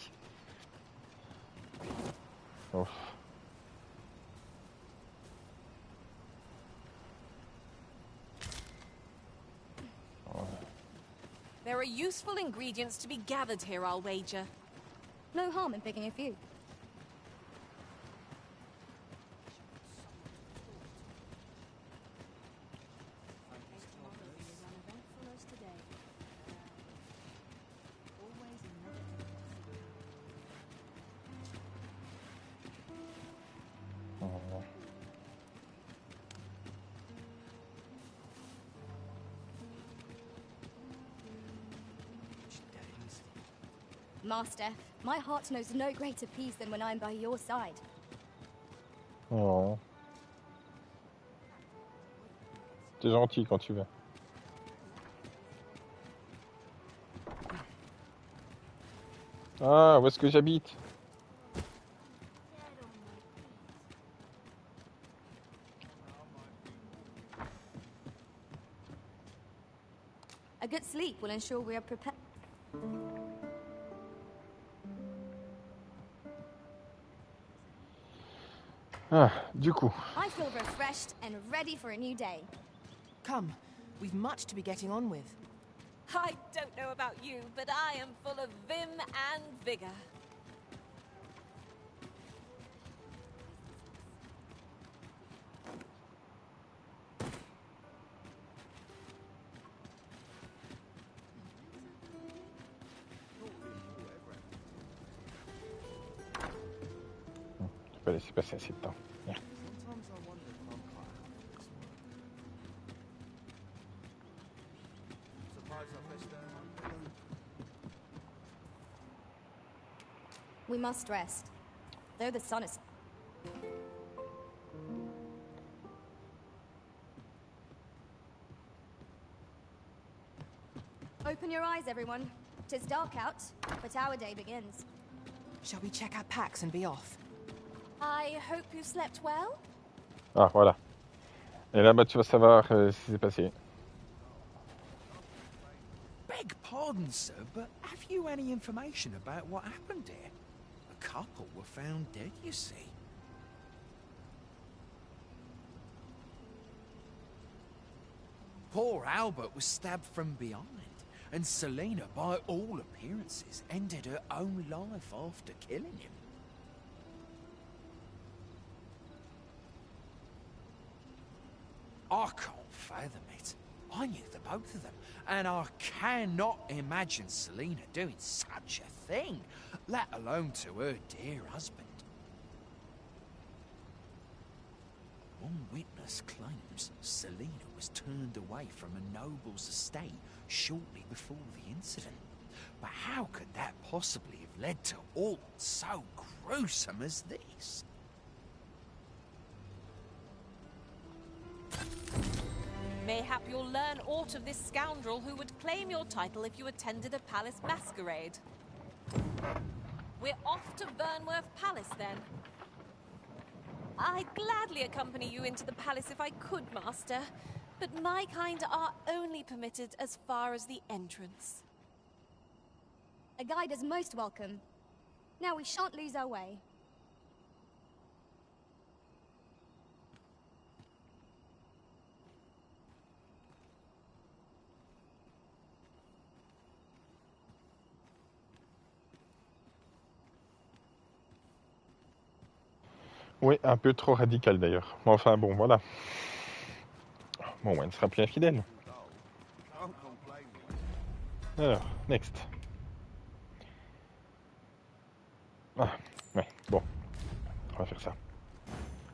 Ouf. There are useful ingredients to be gathered here, I'll wager. No harm in picking a few. Master, my heart knows no greater peace than when I'm by your side. Oh. T'es gentil quand tu veux. Ah, où est-ce que j'habite? A good sleep will ensure we are prepared. Ah, du coup. I feel refreshed and ready for a new day. Come, we've much to be getting on with. I don't know about you, but I am full of vim and vigor. Je peux laisser passer assez de temps. Merde. We must rest, though the sun is... Open your eyes, everyone. 'Tis dark out, but our day begins. Shall we check our packs and be off? I hope you slept well. Ah, voilà. Et là, bah, tu vas savoir ce qui s'est passé. Beg pardon, sir, but have you any information about what happened here? A couple were found dead, you see. Poor Albert was stabbed from behind, and Selena, by all appearances, ended her own life after killing him. I can't fathom it. I knew the both of them, and I cannot imagine Selena doing such a thing, let alone to her dear husband. One witness claims Selena was turned away from a noble's estate shortly before the incident. But how could that possibly have led to aught so gruesome as this? Mayhap you'll learn aught of this scoundrel who would claim your title if you attended a palace masquerade. We're off to Burnworth Palace, then. I'd gladly accompany you into the palace if I could, Master, but my kind are only permitted as far as the entrance. A guide is most welcome. Now we shan't lose our way. Oui, un peu trop radical d'ailleurs. Mais enfin bon, voilà. Bon, elle ne sera plus infidèle. Alors, next. Ah, ouais, bon. On va faire ça.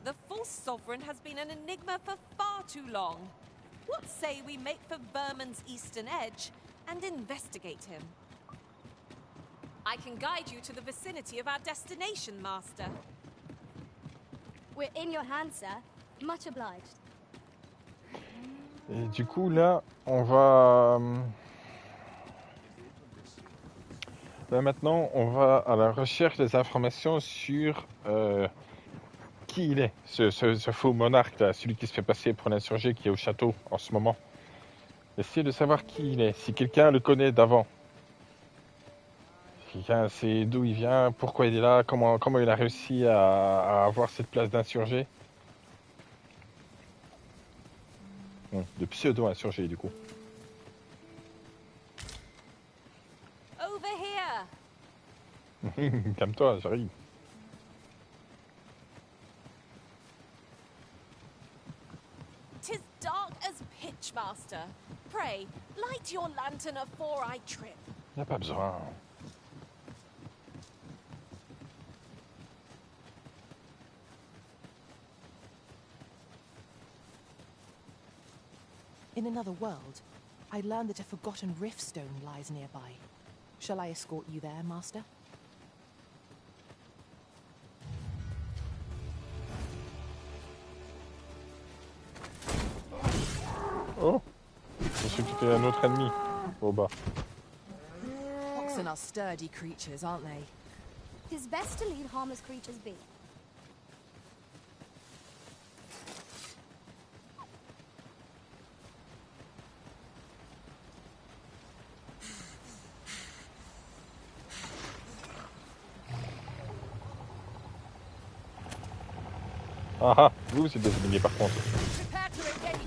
The false sovereign has been an enigma for far too long. What say we make for Vermin's eastern edge and investigate him? I can guide you to the vicinity of our destination, Master. We're in your hands, sir. Much obliged. Et du coup, là, on va... Là, maintenant, on va à la recherche des informations sur qui il est, ce faux monarque, là, celui qui se fait passer pour l'insurgé qui est au château en ce moment. Essayez de savoir qui il est, si quelqu'un le connaît d'avant. Si quelqu'un sait d'où il vient, pourquoi il est là, comment il a réussi à avoir cette place d'insurgé. De pseudo-insurgé, du coup. Over here. Calme-toi, j'arrive. "'Tis dark as pitch, Master. Pray, light your lantern afore I trip." Y a pas besoin. In another world, I learned that a forgotten riftstone lies nearby. Shall I escort you there, Master? Oh! Je suis que c'était un autre ennemi. Au bas. Oxen are sturdy creatures, aren't they? 'Tis best to leave harmless creatures be. Ah ah! Vous êtes désigné par contre. Prepare to engage.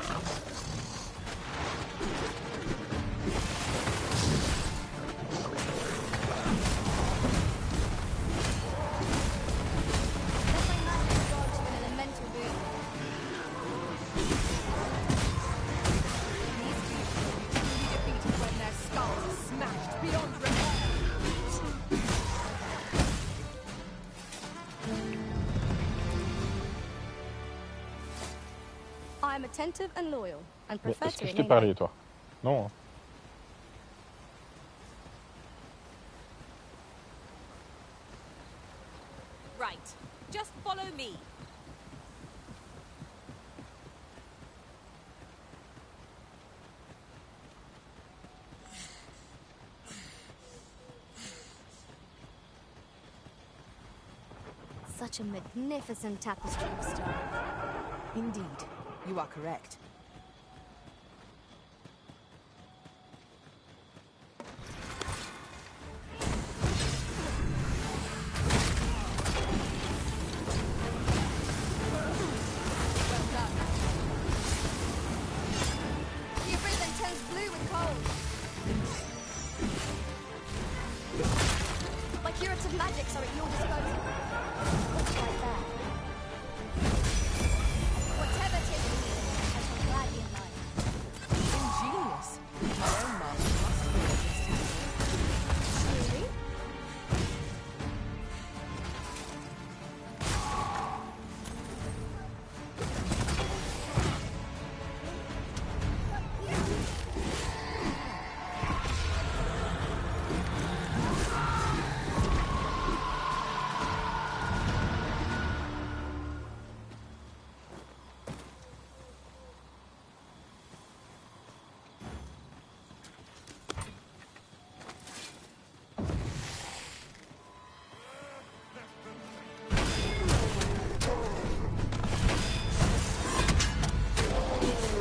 I'm attentive and loyal, and Mais prefer est-ce to que je t'ai remain. parlé, toi? Non. Hein. Right. Just follow me. Such a magnificent tapestry of stone. Indeed, you are correct. The arisen turns blue with cold. My curative magics are at your disposal. What's right there? Whatever tis you need, I shall gladly oblige. Ingenious. My own master must have been this time. Truly?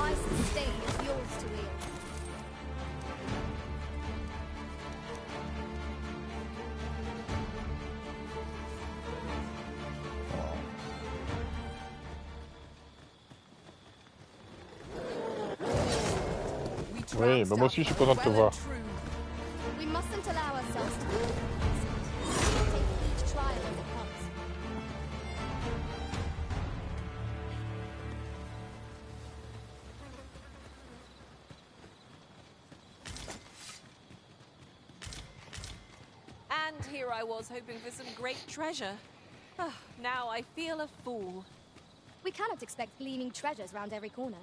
I sustain is yours to wield. Oui, bah moi aussi je suis content de te voir. We mustn't allow ourselves to be complacent. Take each trial as it comes. And here I was hoping for some great treasure. Ah, now I feel a fool. We cannot expect gleaming treasures round every corner.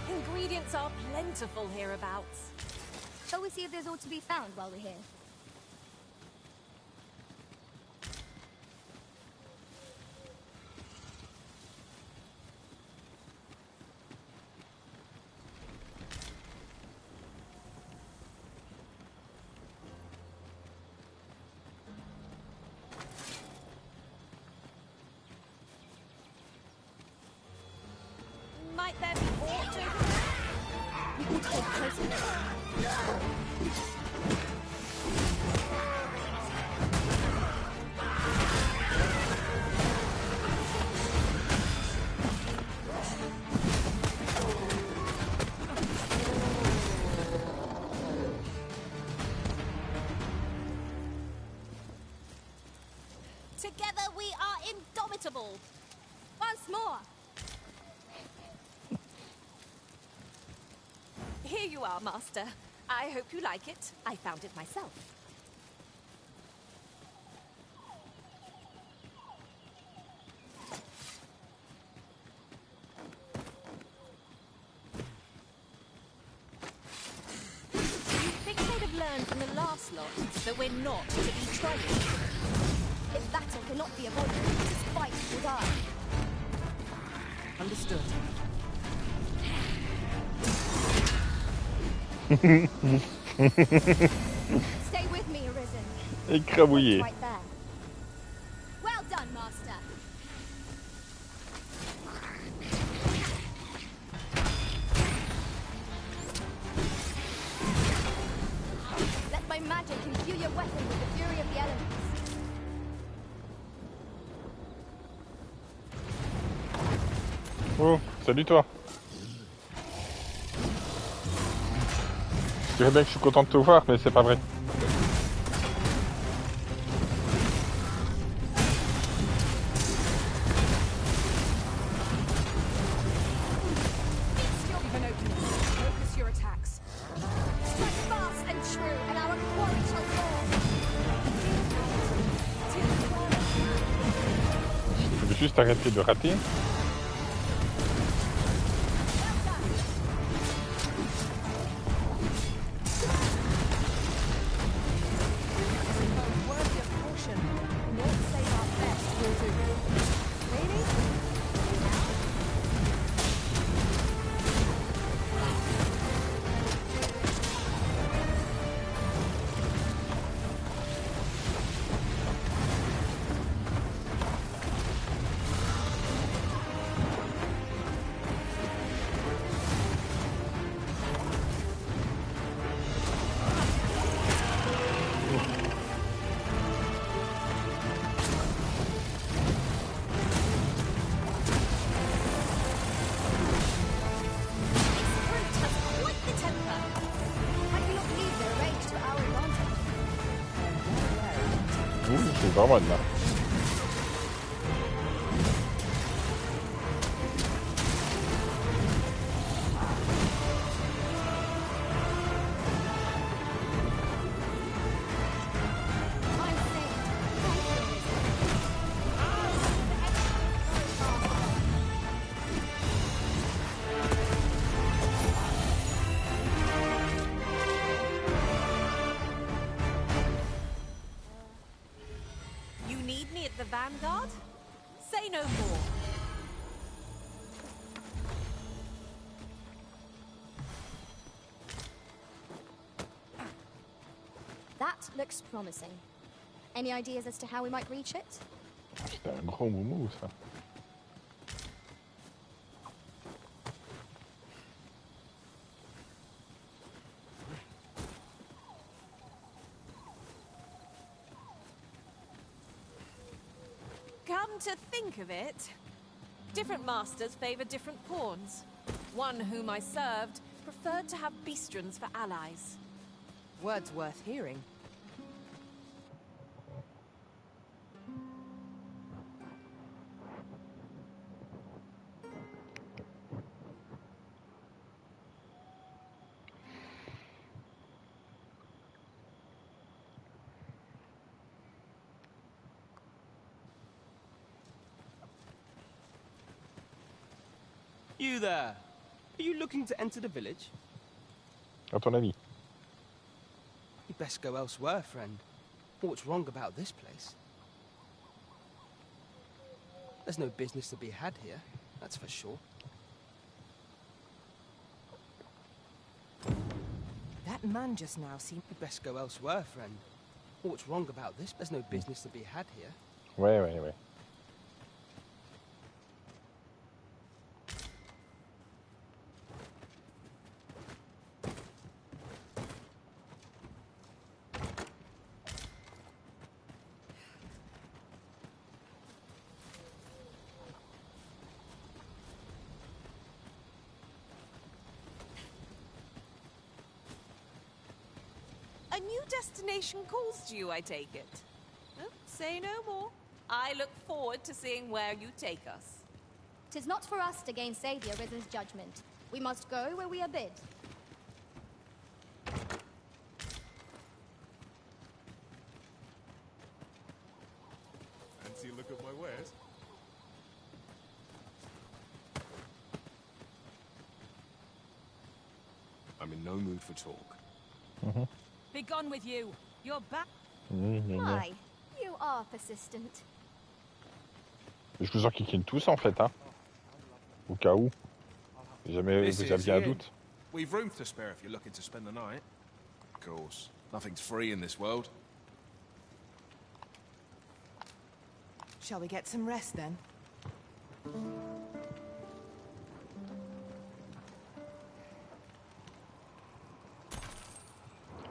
Ingredients are plentiful hereabouts. Shall we see if there's aught to be found while we're here? Might there be aught over there? We can take a closer look. Together we are indomitable. Once more. Here you are, Master. I hope you like it. I found it myself. You'd think they'd have learned from the last lot that we're not to be trying. If battle cannot be avoided, just fight or die. Understood. Stay with me, Arisen. Écrabouillé. Right there. Well done, Master. Let my magic imbue your weapon with the fury of the elements. Oh, salut toi. Je dirais bien que je suis content de te voir, mais c'est pas vrai. Focus your attacks. Strike fast and true, and our quarry shall fall. Je veux juste arrêter de rater. C'est vraiment là. You need me at the Vanguard? Say no more. That looks promising. Any ideas as to how we might reach it? C'était un gros moumou, ça. Come to think of it, different masters favor different pawns. One whom I served preferred to have beastrons for allies. Words worth hearing. You there. Are you looking to enter the village? À ton avis? You'd best go elsewhere, friend. What's wrong about this place? There's no business to be had here, that's for sure. That man just now seemed... You'd best go elsewhere, friend. What's wrong about this? There's no business to be had here. Ouais. A new destination calls to you, I take it. Oh, say no more. I look forward to seeing where you take us. 'Tis not for us to gainsay the Arisen's judgment. We must go where we are bid. Fancy a look at my wares? I'm in no mood for talk. Be gone with you. You're back. My, you are persistent. Je vous en kicking tous en fait, hein. Au cas où. Si jamais This vous is aviez un the inn. doute. We've room to spare if you're looking to spend the night. Of course, nothing's free in this world. Shall we get some rest then?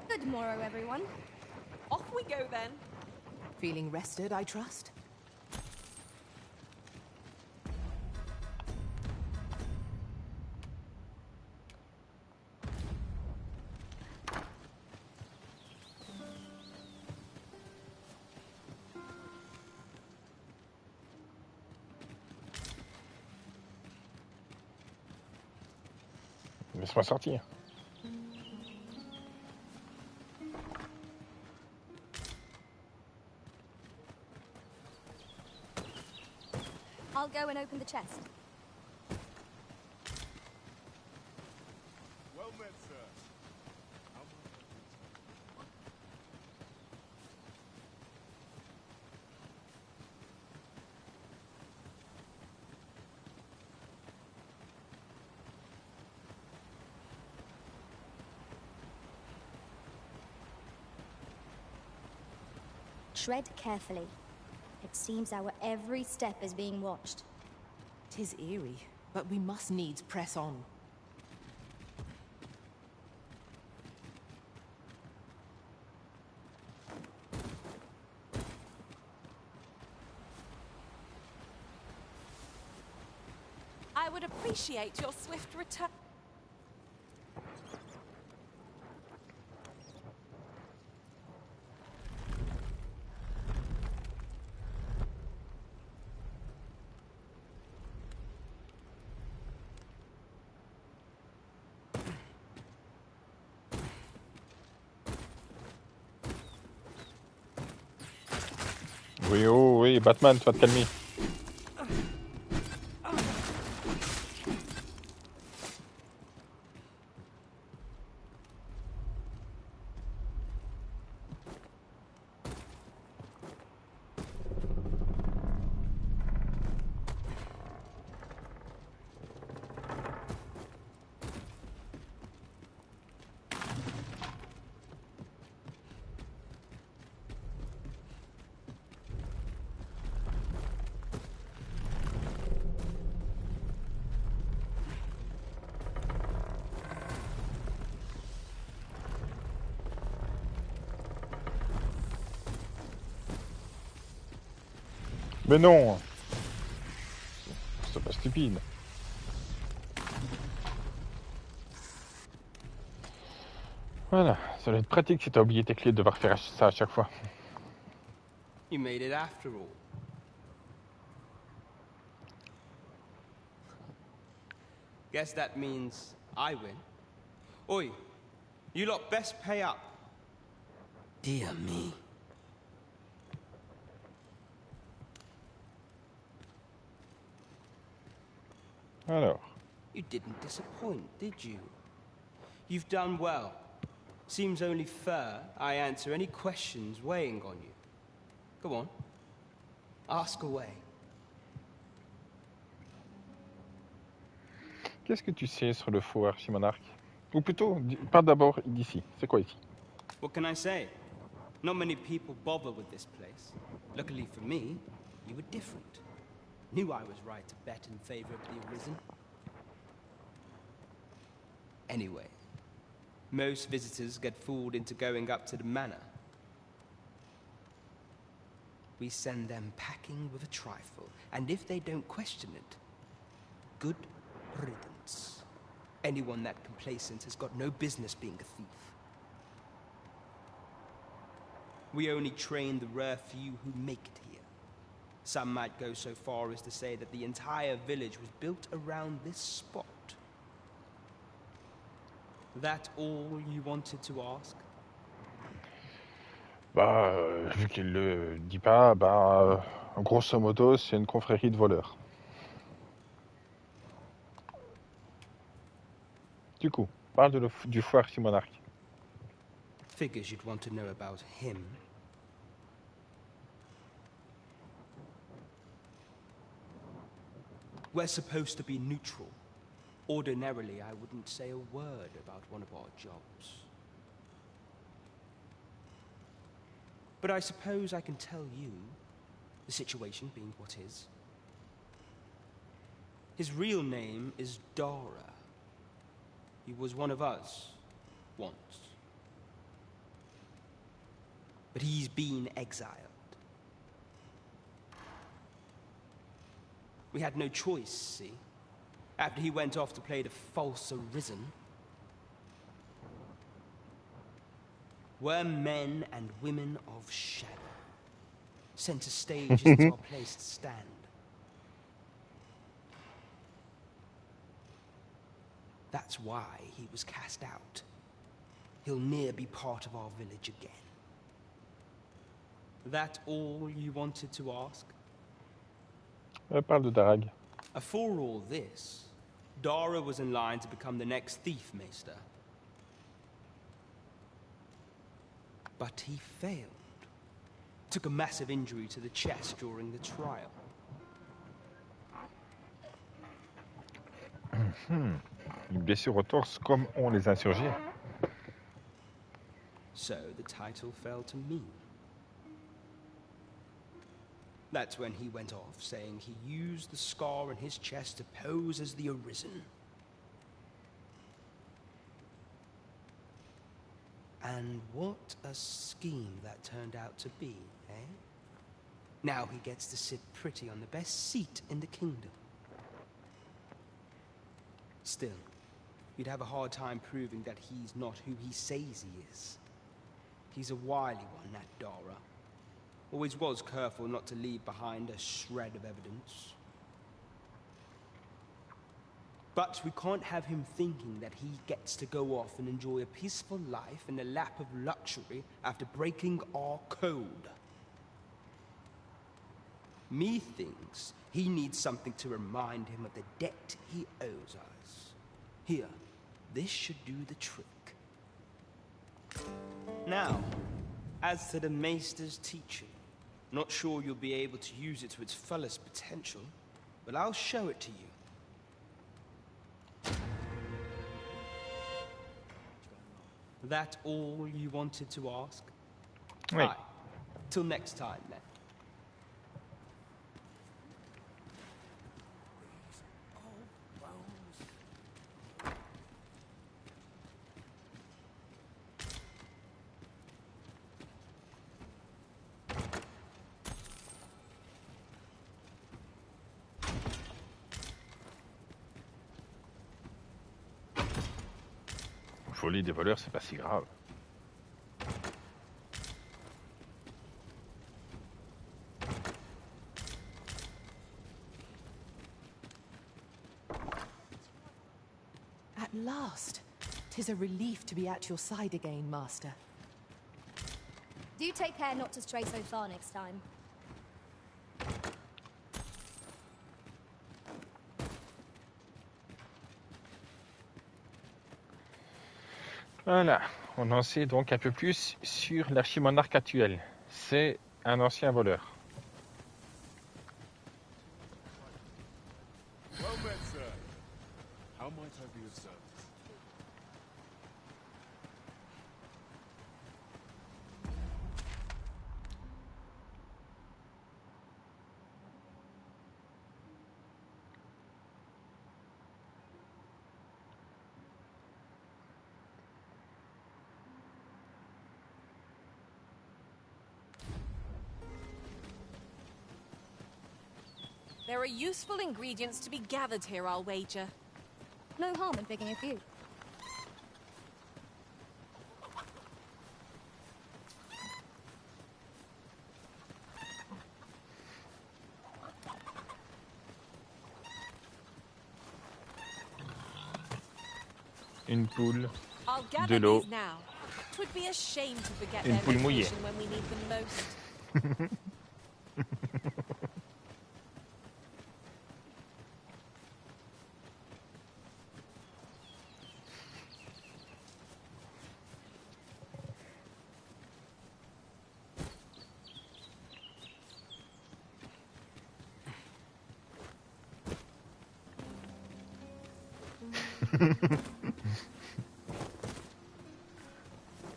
Good morrow, everyone. Off we go then. Feeling rested, I trust? Laisse-moi sortir. I'll go and open the chest. Well met, sir. Tread carefully. It seems our every step is being watched. 'Tis eerie, but we must needs press on. I would appreciate your swift return. Oui, oh, oui, Batman, tu vas te calmer. Mais non. C'est pas stupide. Voilà, ça va être pratique si t'as oublié tes clés de devoir faire ça à chaque fois. You made it after all. Guess that means I win. Oi, you lot best pay up. Dear me. Alors. You didn't disappoint, did you? You've done well. Seems only fair I answer any questions weighing on you. Go on. Ask away. Qu'est-ce que tu sais sur le faux archimonarque? Ou plutôt, parle d'abord d'ici. C'est quoi ici? What can I say? Not many people bother with this place. Luckily for me, you were different. Knew I was right to bet in favor of the Arisen. Anyway, most visitors get fooled into going up to the manor. We send them packing with a trifle, and if they don't question it, good riddance. Anyone that complacent has got no business being a thief. We only train the rare few who make it here. Some might go so far as to say that the entire village was built around this spot. That all you wanted to ask? Bah, vu qu'il le dit pas, bah, grosso modo, c'est une confrérie de voleurs. Du coup, parle du faux archimonarque. Figures you'd want to know about him. We're supposed to be neutral. Ordinarily, I wouldn't say a word about one of our jobs. But I suppose I can tell you, the situation being what is. His real name is Dara. He was one of us, once. But he's been exiled. We had no choice, see? After he went off to play the false Arisen, we're men and women of shadow. Center stage isn't our place to stand. That's why he was cast out. He'll ne'er be part of our village again. That all you wanted to ask? Parle de Darag. For all this, Dara was in line to become the next thief maester. But he failed. Took a massive injury to the chest during the trial. Une blessure au torse comme ont les insurgés. So the title fell to me. That's when he went off, saying he used the scar on his chest to pose as the Arisen. And what a scheme that turned out to be, eh? Now he gets to sit pretty on the best seat in the kingdom. Still, you'd have a hard time proving that he's not who he says he is. He's a wily one, that Dara. Always was careful not to leave behind a shred of evidence. But we can't have him thinking that he gets to go off and enjoy a peaceful life in the lap of luxury after breaking our code. Methinks he needs something to remind him of the debt he owes us. Here, this should do the trick. Now, as to the Maester's teaching, not sure you'll be able to use it to its fullest potential, but I'll show it to you. That all you wanted to ask? Oui. Aye. Till next time, then. Folie des voleurs, c'est pas si grave. At last. 'Tis a relief to be at your side again, Master. Do take care not to stray so far next time. Voilà, on en sait donc un peu plus sur l'archimonarque actuel. C'est un ancien voleur. Well met, sir. How might I be of service? There are useful ingredients to be gathered here, I'll wager. No harm in picking a few. Une poule, I'll de gather l'eau, these now. 'Twould be a shame to forget une their poule mouillée. location when we need them most.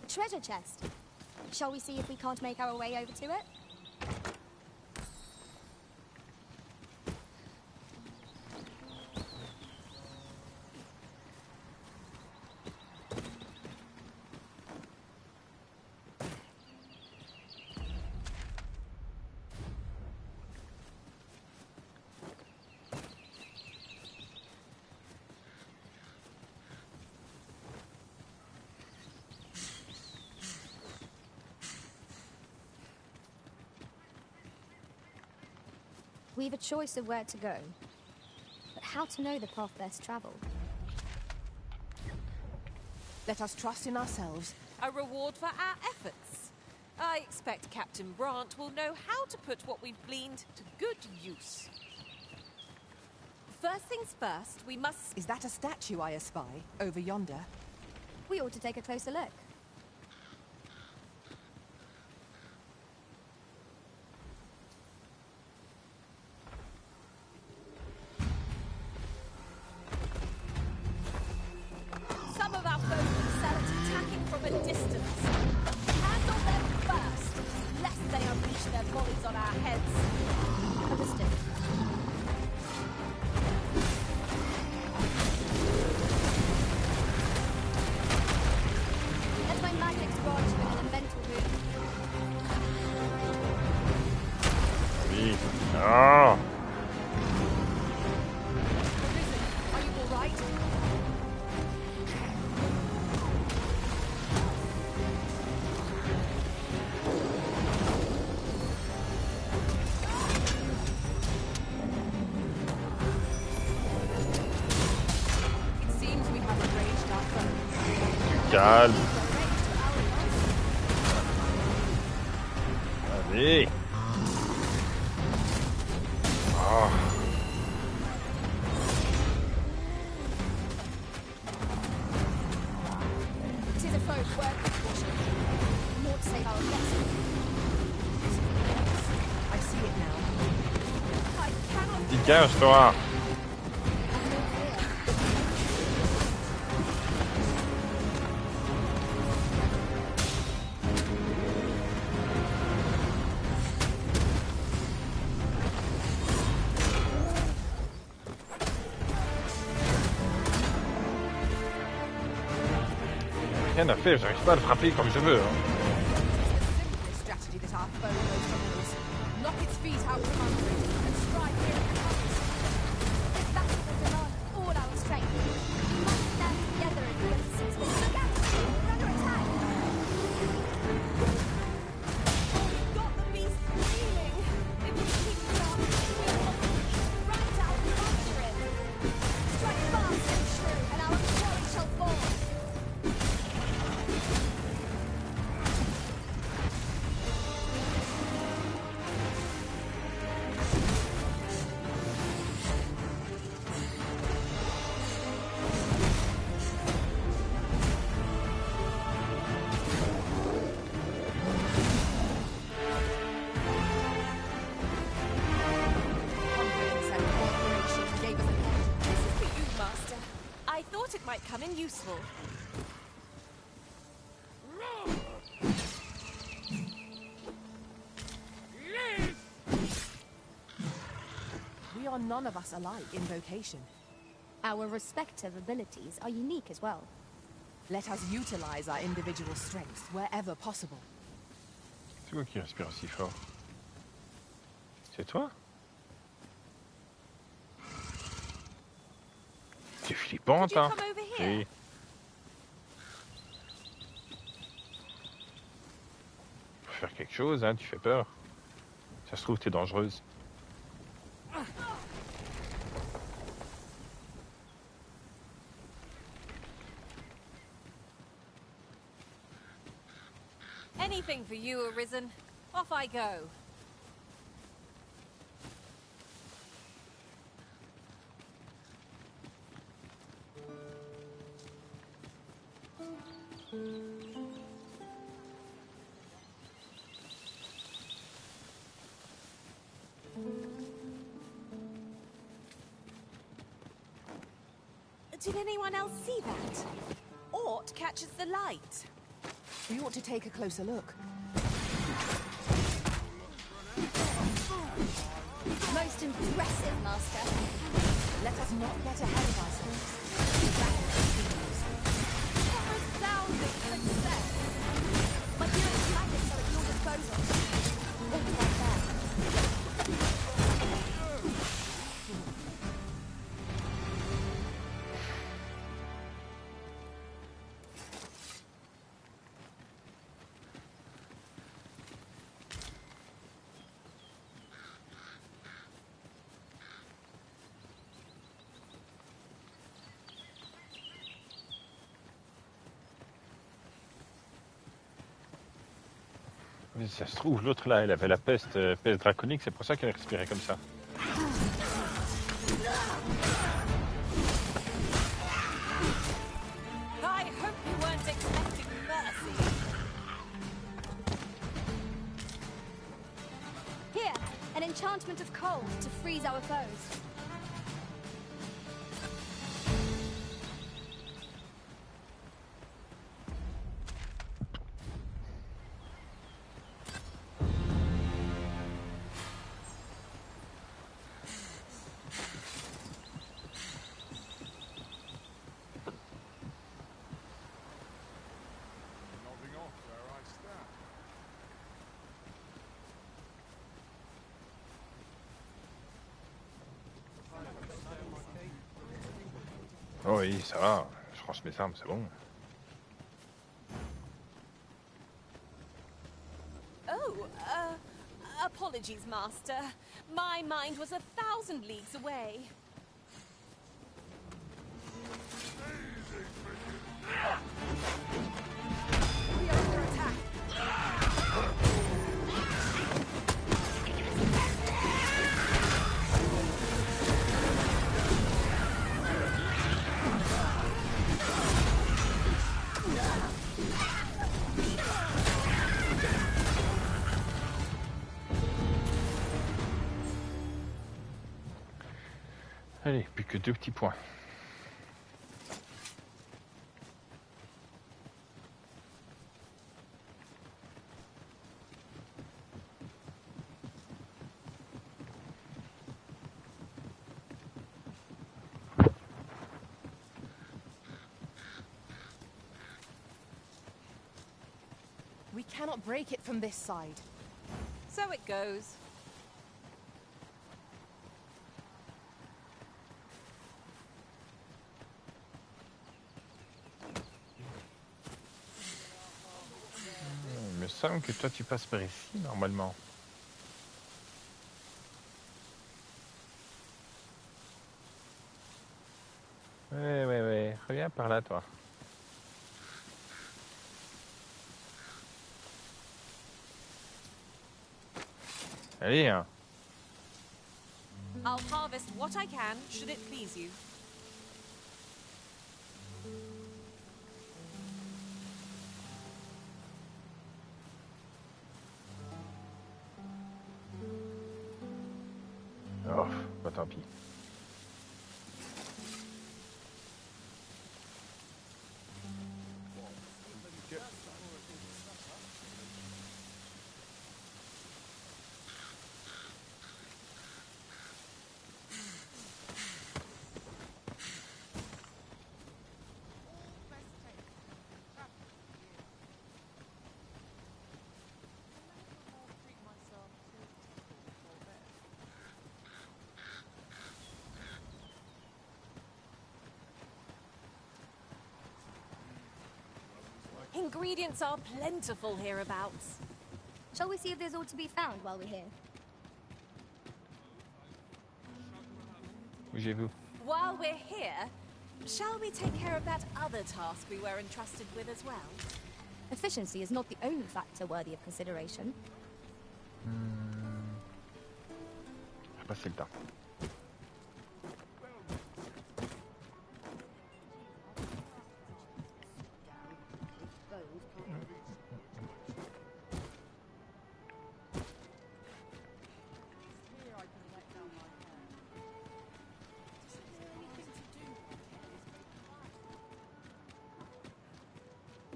Treasure chest. Shall we see if we can't make our way over to it? We've a choice of where to go, but how to know the path best traveled? Let us trust in ourselves. A reward for our efforts. I expect Captain Brandt will know how to put what we've gleaned to good use. First things first, we must... Is that a statue I espy, over yonder? We ought to take a closer look. Some of our folk excel at attacking from a distance. Handle them first, lest they unleash their volleys on our heads. Understood. Let my magic grant you an elemental boon. Oui. Ah. Are you all right? It seems we have arranged our foe. Calme. Allez. Ah. Tis a foe worth caution. More to save our guests. I see it now. I cannot... Dégage-toi. Rien à faire, j'arrive pas à le frapper comme je veux. Hein. The strategy that our foe knows to use. Knock its feet out from under it and strike in at the covers. This battle will demand all our strength. We must stand together in the instance. Look out! I thought it might come in useful. We are none of us alike in vocation. Our respective abilities are unique as well. Let us utilize our individual strengths wherever possible. C'est quoi qui respire aussi fort? C'est toi? T'es flippante, hein? Oui. Faut faire quelque chose, hein, tu fais peur. Ça se trouve, t'es dangereuse. Anything for you, Arisen. Off I go. Did anyone else see that? Ort catches the light. We ought to take a closer look. Most impressive, Master. Let us not get ahead of ourselves. Resounding success. My dearest magnets are at your disposal. All right there. Mais ça se trouve, l'autre là, elle avait la peste draconique, c'est pour ça qu'elle respirait comme ça. I hope you weren't expecting mercy. Here, an enchantment of cold to freeze our foes. Nodding off where I stand. Oh oui, ça va, je range mes armes, c'est bon. Oh, apologies, Master. My mind was 1,000 leagues away. We are under attack. Allez, plus que 2 petits points. We cannot break it from this side. So it goes. Il me semble que toi tu passes par ici normalement. Ouais, reviens par là toi. Allez, hein. I'll harvest what I can, should it please you. Oh, bah tant pis. Ingredients are plentiful hereabouts. Shall we see if there's aught to be found while we're here? Bougez-vous. While we're here, shall we take care of that other task we were entrusted with as well? Efficiency is not the only factor worthy of consideration. Je vais passer le temps.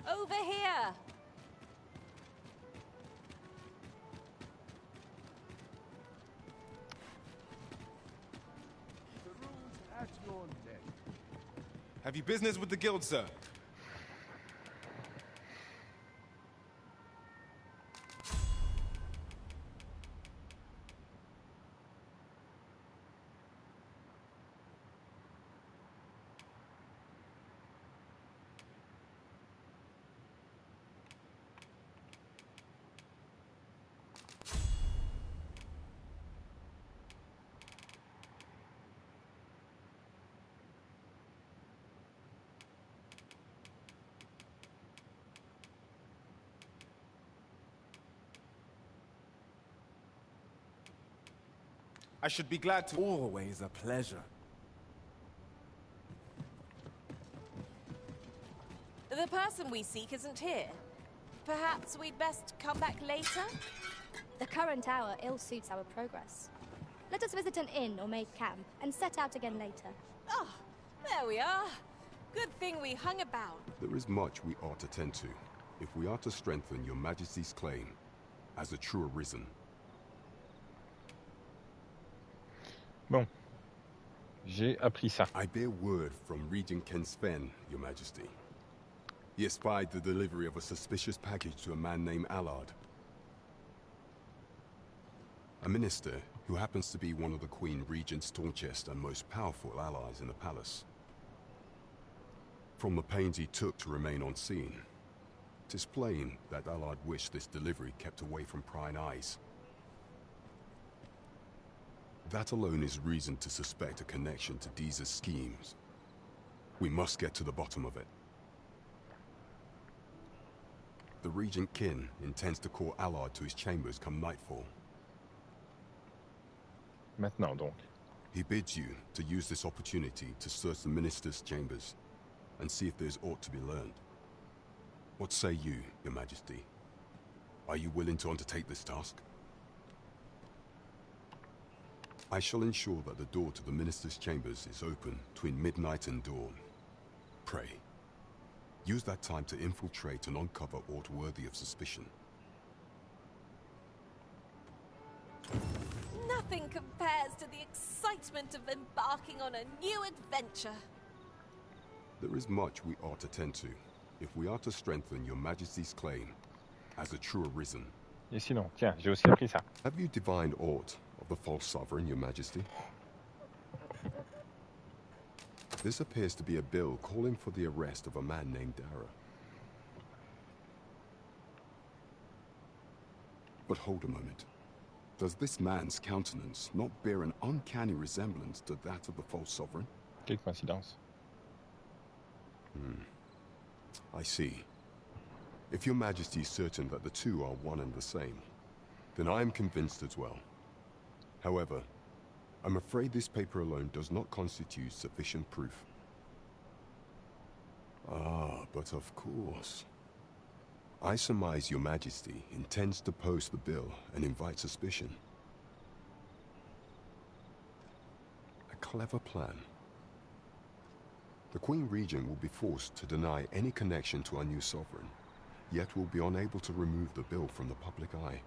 Over here! The rules at your neck. Have you business with the guild, sir? I should be glad to. Always a pleasure. The person we seek isn't here. Perhaps we'd best come back later? The current hour ill suits our progress. Let us visit an inn or make camp, and set out again later. Oh, there we are. Good thing we hung about. There is much we ought to tend to, if we are to strengthen your Majesty's claim as a true arisen. Bon. J'ai appris ça. I bear word from Regent Ken Sven, Your Majesty. He espied the delivery of a suspicious package to a man named Allard. A minister who happens to be one of the Queen Regent's staunchest and most powerful allies in the palace. From the pains he took to remain on scene, it is plain that Allard wished this delivery kept away from prying eyes. That alone is reason to suspect a connection to Deeza's schemes. We must get to the bottom of it. The Regent Kin intends to call Allard to his chambers come nightfall. Maintenant donc. He bids you to use this opportunity to search the minister's chambers and see if there's aught to be learned. What say you, Your Majesty? Are you willing to undertake this task? I shall ensure that the door to the minister's chambers is open between midnight and dawn. Pray, use that time to infiltrate and uncover aught worthy of suspicion. Nothing compares to the excitement of embarking on a new adventure. There is much we ought to tend to, if we are to strengthen your Majesty's claim as a true arisen. Et sinon, tiens, j'ai aussi appris ça. Have you divined aught of the false sovereign, Your Majesty? This appears to be a bill calling for the arrest of a man named Dara. But hold a moment. Does this man's countenance not bear an uncanny resemblance to that of the false sovereign? Quelle coïncidence. I see. If your Majesty is certain that the two are one and the same, then I am convinced as well. However, I'm afraid this paper alone does not constitute sufficient proof. Ah, but of course. I surmise your Majesty intends to post the bill and invite suspicion. A clever plan. The Queen Regent will be forced to deny any connection to our new sovereign, yet will be unable to remove the bill from the public eye.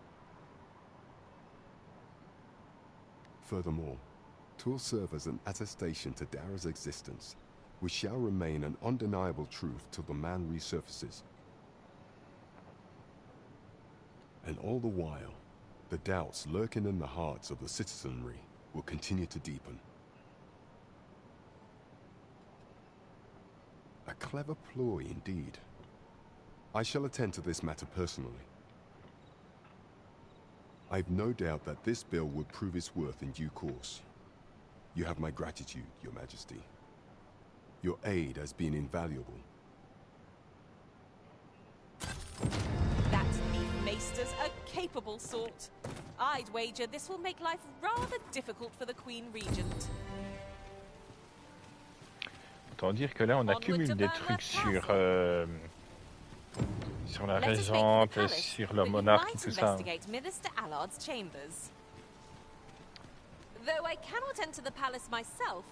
Furthermore, 'twill serve as an attestation to Dara's existence, which shall remain an undeniable truth till the man resurfaces. And all the while, the doubts lurking in the hearts of the citizenry will continue to deepen. A clever ploy indeed. I shall attend to this matter personally. I've no doubt that this bill would prove its worth in due course. You have my gratitude, Your Majesty. Your aid has been invaluable. That thief maester's a capable sort. I'd wager this will make life rather difficult for the Queen Regent. Autant dire que là, on accumule des trucs sur la régente, sur le monarque et tout ça. Minister Allard's chambers. Though I cannot enter the palace myself,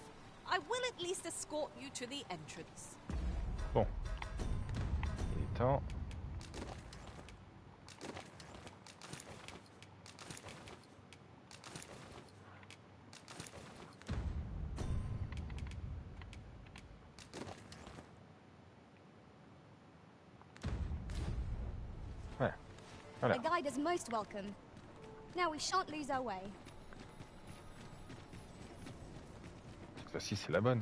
I will at least escort you to the entrance. Bon. Il est temps. Ouais. Voilà. The guide is most welcome. Now we shan't lose our way. Celle-ci, c'est la bonne.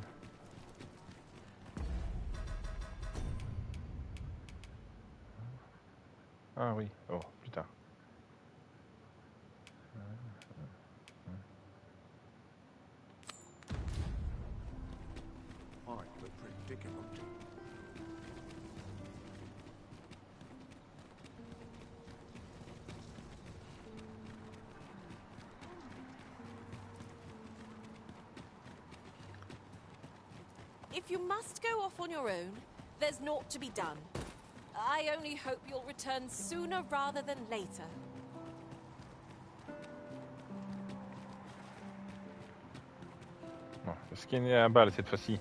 Ah oui, oh putain. The predicament. If you must go off on your own, there's naught to be done. I only hope you'll return sooner rather than later. Bon, est-ce qu'il y a un balle cette fois-ci?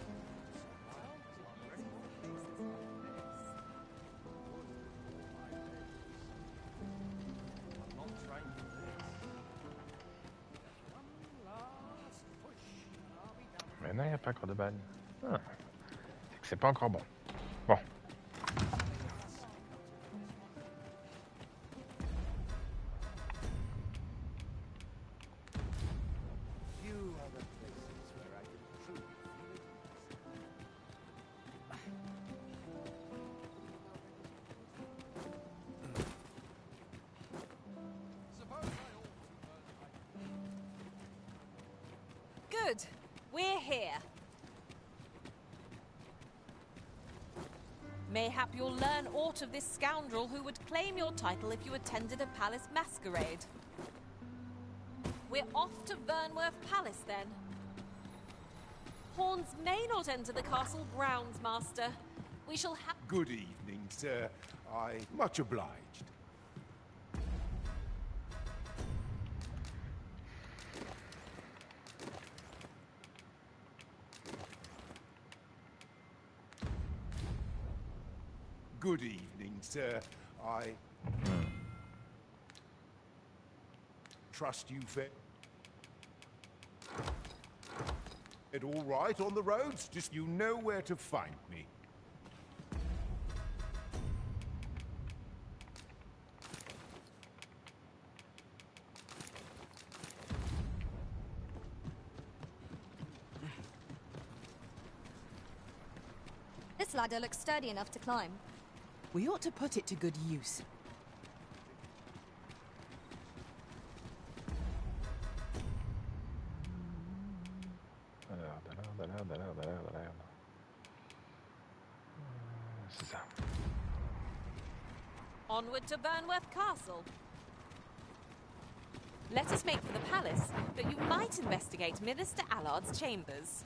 Mais non, il n'y a pas encore de balle. Ah. C'est que c'est pas encore bon. Bon. Good. We're here. Mayhap you'll learn aught of this scoundrel who would claim your title if you attended a palace masquerade. We're off to Vernworth Palace, then. Horns may not enter the castle grounds, Master. We shall have... Good evening, sir. Much obliged. Good evening, sir. Trust you fared all right on the roads? Just you know where to find me. This ladder looks sturdy enough to climb. We ought to put it to good use. C'est ça. Onward to Vernworth Castle. Let us make for the palace, but you might investigate Minister Allard's chambers.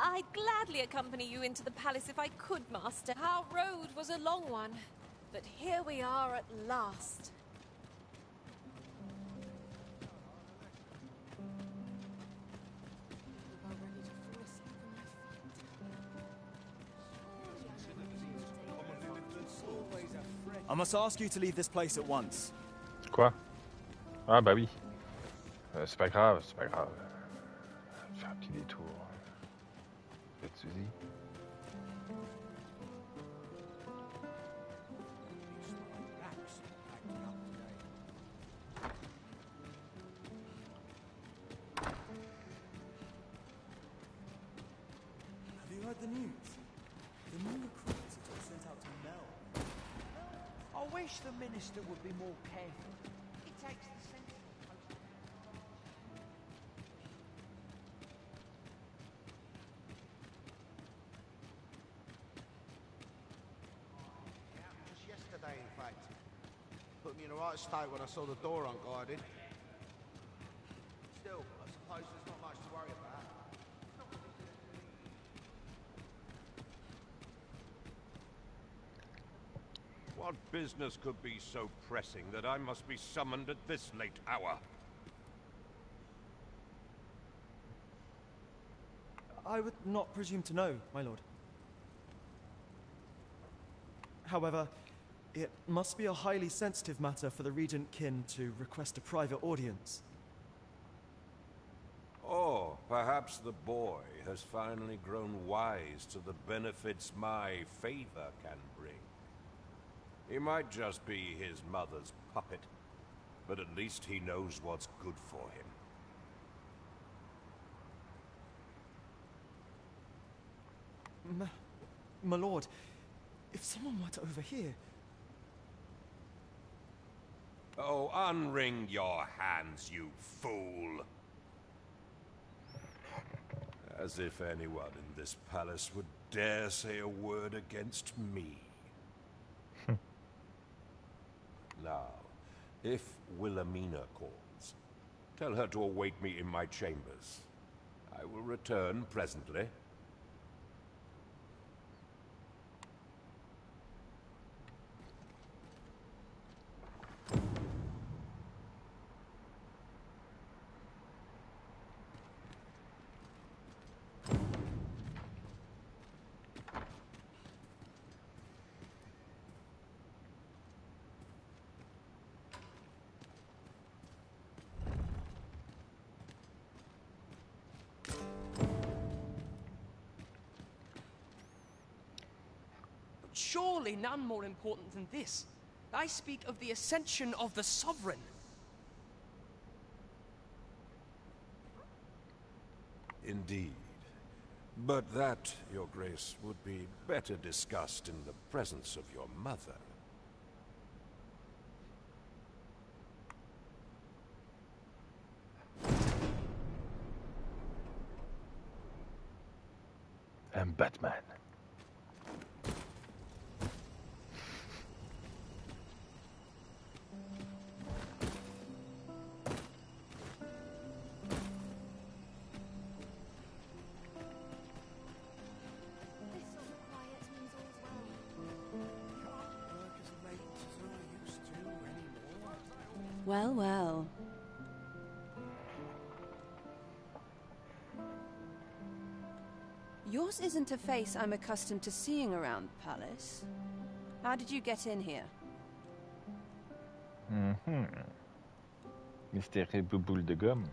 I'd gladly accompany you into the palace if I could, Master. Our road was a long one, but here we are at last. I must ask you to leave this place at once. Quoi? Ah bah oui. C'est pas grave, c'est pas grave. Faire un petit détour. Peut-être Suzy. Have you heard the news? The new recruits are sent out to Mel wish the minister would be more careful. It takes the sensible post. Yeah, just yesterday, in fact. Put me in the right state when I saw the door unguarded. Still, I suppose there's not much to worry about. What business could be so pressing that I must be summoned at this late hour? I would not presume to know, my lord. However, it must be a highly sensitive matter for the Regent Kin to request a private audience. Or perhaps the boy has finally grown wise to the benefits my favor can bring. He might just be his mother's puppet, but at least he knows what's good for him. My lord, if someone were to overhear... Oh, unwring your hands, you fool! As if anyone in this palace would dare say a word against me. Now, if Wilhelmina calls, tell her to await me in my chambers. I will return presently. Surely none more important than this. I speak of the ascension of the Sovereign. Indeed. But that, Your Grace, would be better discussed in the presence of your mother. I'm Batman. Well, well. Yours isn't a face I'm accustomed to seeing around the palace. How did you get in here? Mystère bouboule de gomme.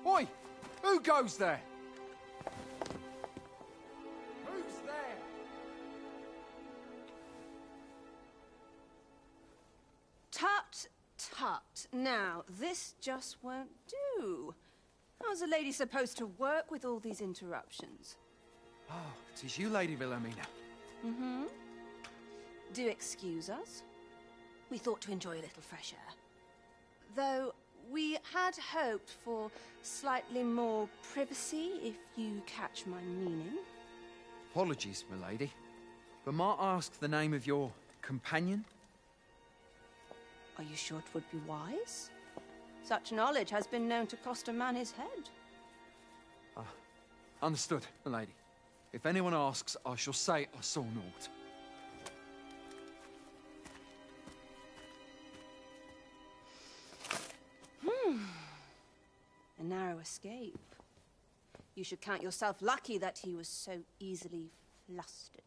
Oi! Who goes there? Who's there? Tut, tut. Now, this just won't do. How's a lady supposed to work with all these interruptions? Oh, it is you, Lady Wilhelmina. Mm-hmm. Do excuse us. We thought to enjoy a little fresh air. Though we had hoped for slightly more privacy, if you catch my meaning. Apologies, milady. But might I ask the name of your companion? Are you sure it would be wise? Such knowledge has been known to cost a man his head. Understood, milady. If anyone asks, I shall say I saw naught. A narrow escape. You should count yourself lucky that he was so easily flustered.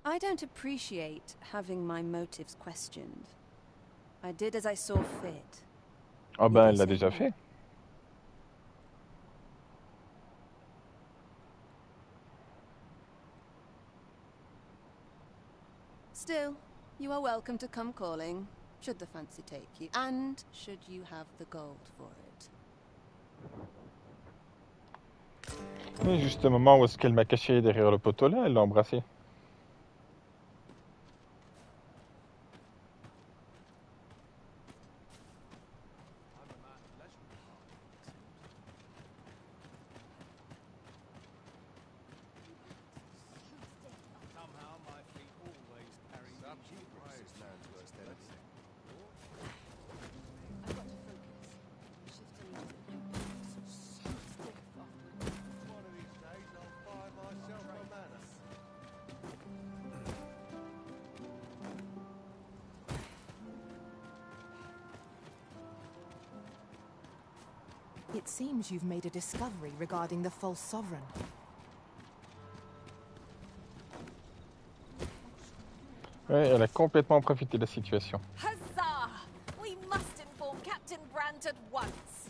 I don't appreciate having my motives questioned. I did as I saw fit. Ah ben, elle l'a déjà fait. Still, you are welcome to come calling, should the fancy take you, and should you have the gold for it. Oui, juste au moment où est-ce qu'elle m'a caché derrière le poteau là, elle l'a embrassé. It seems you've made a discovery regarding the false sovereign. Ouais, elle a complètement profité de la situation. Huzzah! We must inform Captain Brandt at once.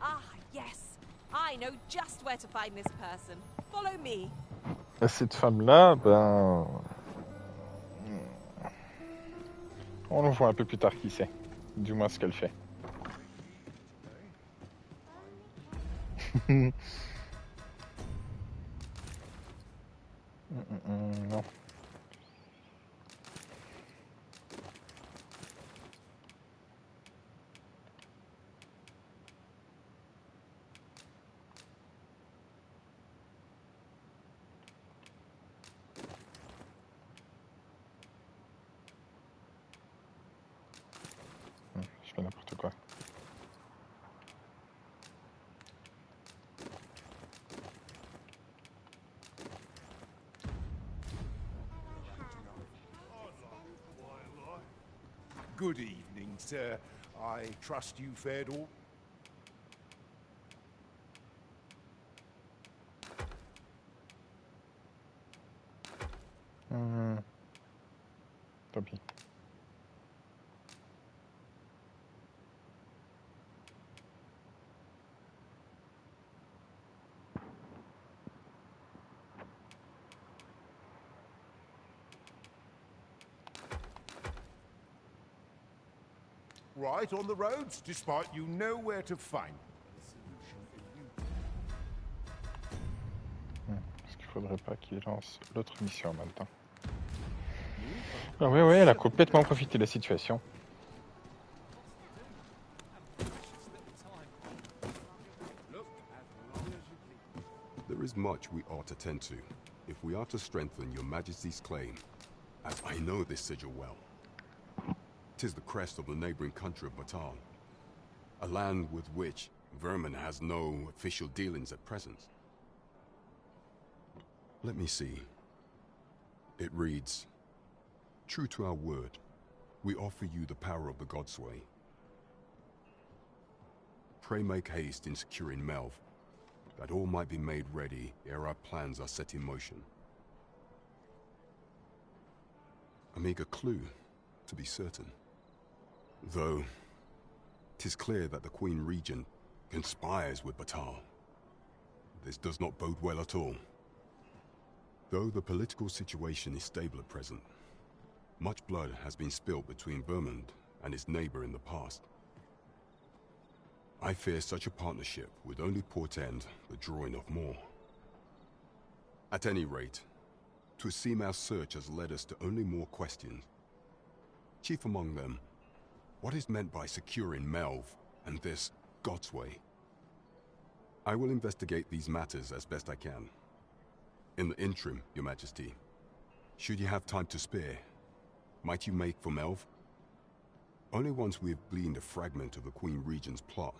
Ah, yes. I know just where to find this person. Follow me. Cette femme-là, ben... On le voit un peu plus tard qui c'est. Du moins ce qu'elle fait. Non. Je fais n'importe quoi. Good evening, sir. I trust you fared all... Tant pis. Right on the roads, despite you know where to find. Est-ce qu'il faudrait pas qu'il lance l'autre mission en même temps? Ah oui, elle a complètement profité de la situation. There is much we ought to tend to, if we are to strengthen your Majesty's claim, as I know this sigil well. 'Tis the crest of the neighboring country of Batal, a land with which Vermin has no official dealings at present. Let me see. It reads, "True to our word, we offer you the power of the Godsway. Pray make haste in securing Melv, that all might be made ready ere our plans are set in motion." A meager clue, to be certain. Though, 'tis clear that the Queen Regent conspires with Batal. This does not bode well at all. Though the political situation is stable at present, much blood has been spilled between Vermund and its neighbor in the past. I fear such a partnership would only portend the drawing of more. At any rate, 'twould seem our search has led us to only more questions. Chief among them, what is meant by securing Melv and this Godsway? I will investigate these matters as best I can. In the interim, Your Majesty, should you have time to spare, might you make for Melv? Only once we have gleaned a fragment of the Queen Regent's plot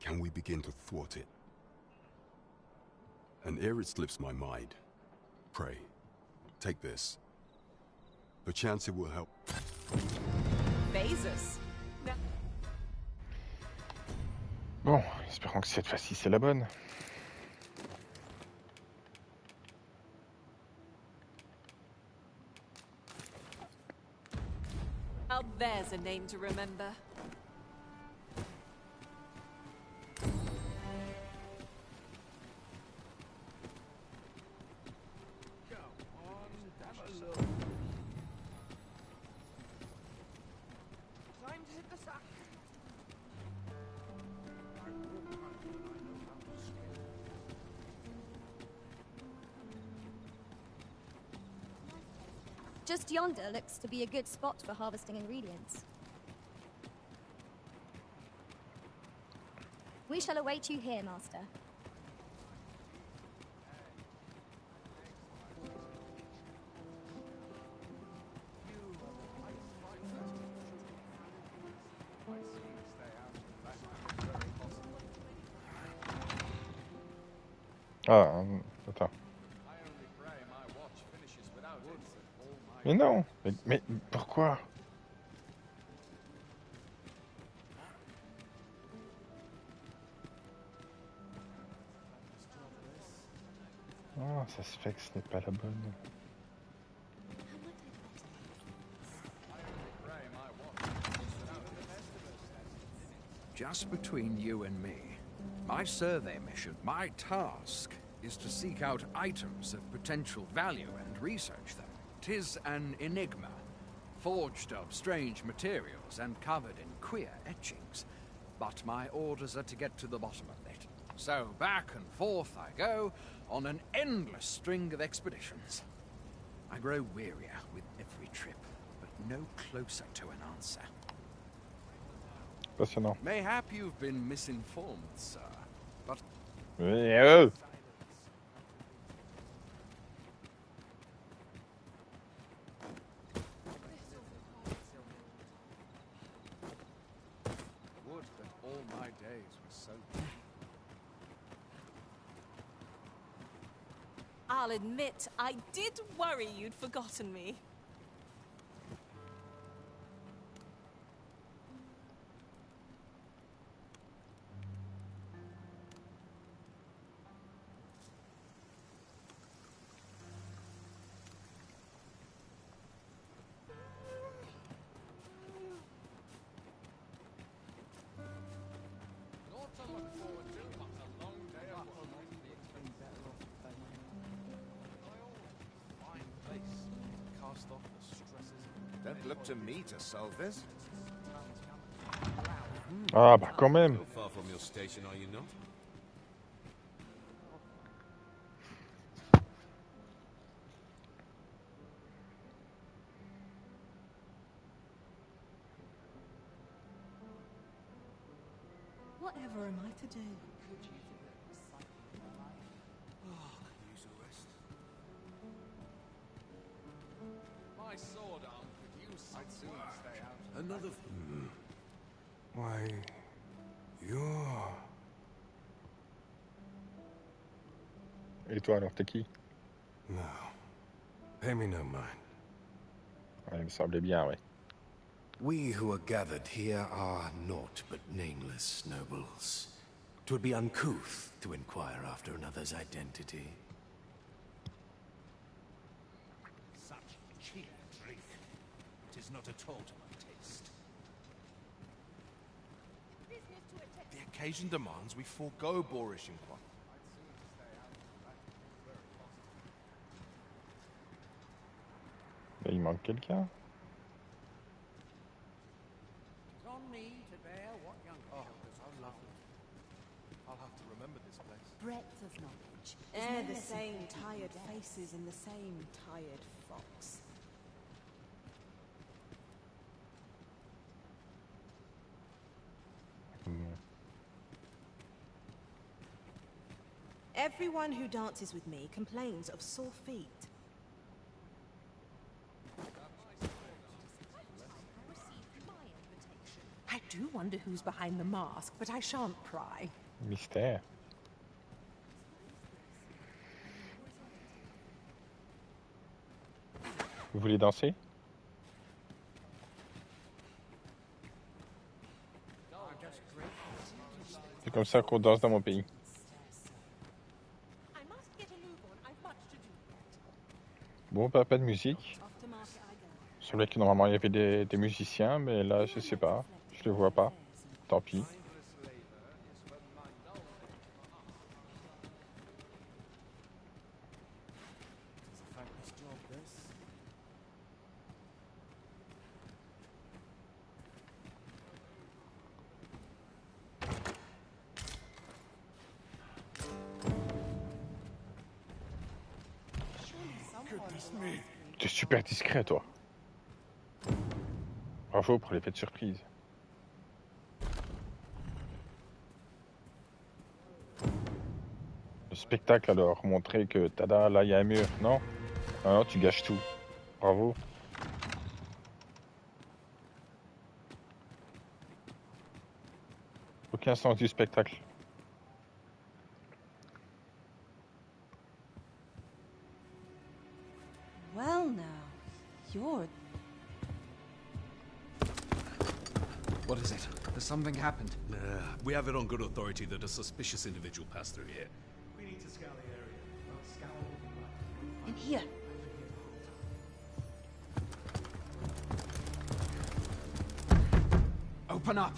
can we begin to thwart it. And ere it slips my mind, pray, take this. Perchance it will help. Phases. Bon, espérons que cette fois-ci c'est la bonne. Now there's a name to remember. Just yonder looks to be a good spot for harvesting ingredients. We shall await you here, Master. Ah, attends. Mais non, mais pourquoi? Ah, ça se fait que ce n'est pas la bonne. Just between you and me, my survey mission, my task, is to seek out items of potential value and research them. 'Tis an enigma, forged of strange materials and covered in queer etchings. But my orders are to get to the bottom of it. So back and forth I go, on an endless string of expeditions. I grow wearier with every trip, but no closer to an answer. Passionnant. Mayhap you've been misinformed, sir, but... Would that all my days were so... I'll admit, I did worry you'd forgotten me. Don't look to me to solve this. Ah bah quand même. So far from your station, are you not? Whatever am I to do? Use a rest. My sword arm could use some work. Stay out. Another... Why... You're... Et toi alors, t'es qui? No. Pay me no mind. Ouais, il me semblait bien, ouais. We who are gathered here are naught but nameless nobles. 'Twould be uncouth to inquire after another's identity. Such cheap drink. It is not at all to my taste. The occasion demands we forego boorish inquiry. Mais il manque quelqu'un. On me to bear what young How lovely. I'll have to remember this place. Breadth of knowledge. They're the same tired faces and the same tired fox. Everyone who dances with me complains of sore feet. I do wonder who's behind the mask, but I shan't pry. Mystère. Vous voulez danser? C'est comme ça qu'on danse dans mon pays. Bon, pas de musique. Il semblait que normalement il y avait des musiciens, mais là je sais pas, je les vois pas. Tant pis. T'es super discret, toi. Bravo pour l'effet de surprise. Le spectacle alors, montrer que tada, là il y a un mur. Non, non, tu gâches tout. Bravo. Aucun sens du spectacle. Well now, you're... What is it? Has something happened? We have it on good authority that a suspicious individual passed through here. We need to scour the area. In here. Open up!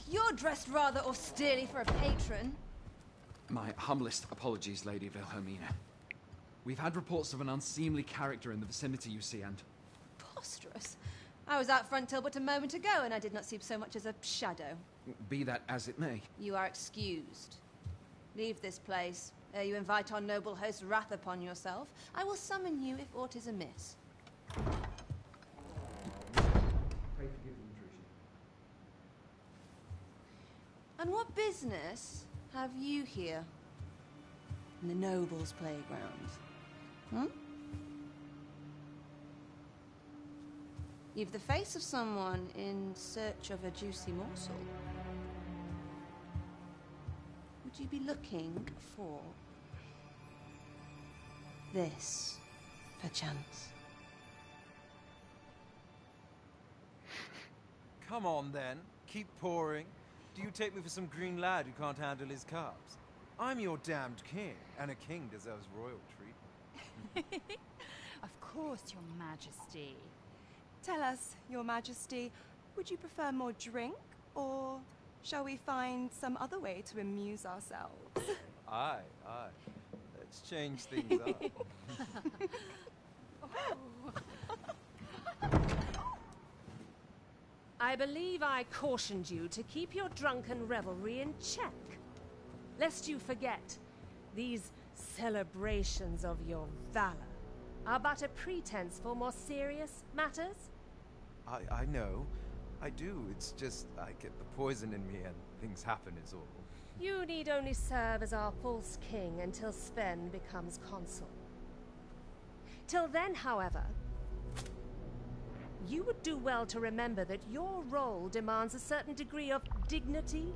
You're dressed rather austerely for a patron. My humblest apologies, Lady Wilhelmina. We've had reports of an unseemly character in the vicinity, you see, and... Preposterous. I was out front till but a moment ago, and I did not see so much as a shadow. Be that as it may. You are excused. Leave this place, ere you invite our noble host's wrath upon yourself. I will summon you if aught is amiss. And what business have you here? In the nobles' playground? Hmm? You've the face of someone in search of a juicy morsel. Would you be looking for this, perchance? Come on, then. Keep pouring. Do you take me for some green lad who can't handle his carbs? I'm your damned king, and a king deserves royal treatment. Of course, Your Majesty. Tell us, Your Majesty, would you prefer more drink, or shall we find some other way to amuse ourselves? Aye, aye. Let's change things up. I believe I cautioned you to keep your drunken revelry in check. Lest you forget, these celebrations of your valor are but a pretense for more serious matters. I know. I do. It's just I get the poison in me and things happen is all. You need only serve as our false king until Sven becomes consul. Till then, however, you would do well to remember that your role demands a certain degree of dignity.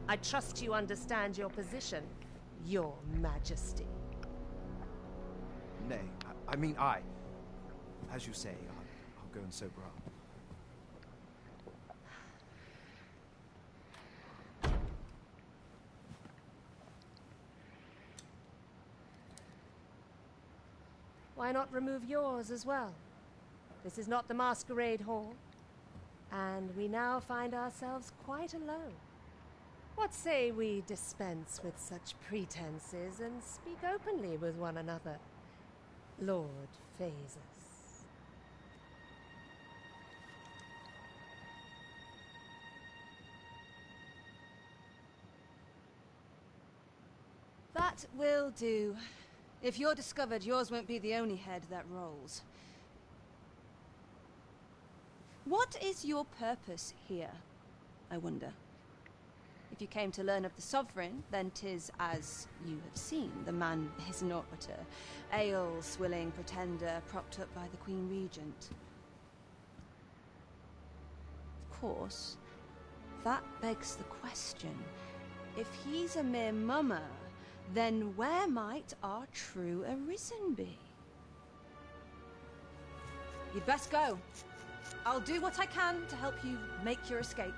I trust you understand your position, Your Majesty. Nay, I mean I. As you say, I'll go and sober up. Why not remove yours as well? This is not the masquerade hall, and we now find ourselves quite alone. What say we dispense with such pretenses and speak openly with one another, Lord Phaesus? That will do. If you're discovered, yours won't be the only head that rolls. What is your purpose here, I wonder? If you came to learn of the Sovereign, then 'tis as you have seen. The man is naught but a ale-swilling pretender propped up by the Queen Regent. Of course, that begs the question. If he's a mere mummer, then where might our true arisen be? You'd best go. I'll do what I can to help you make your escape.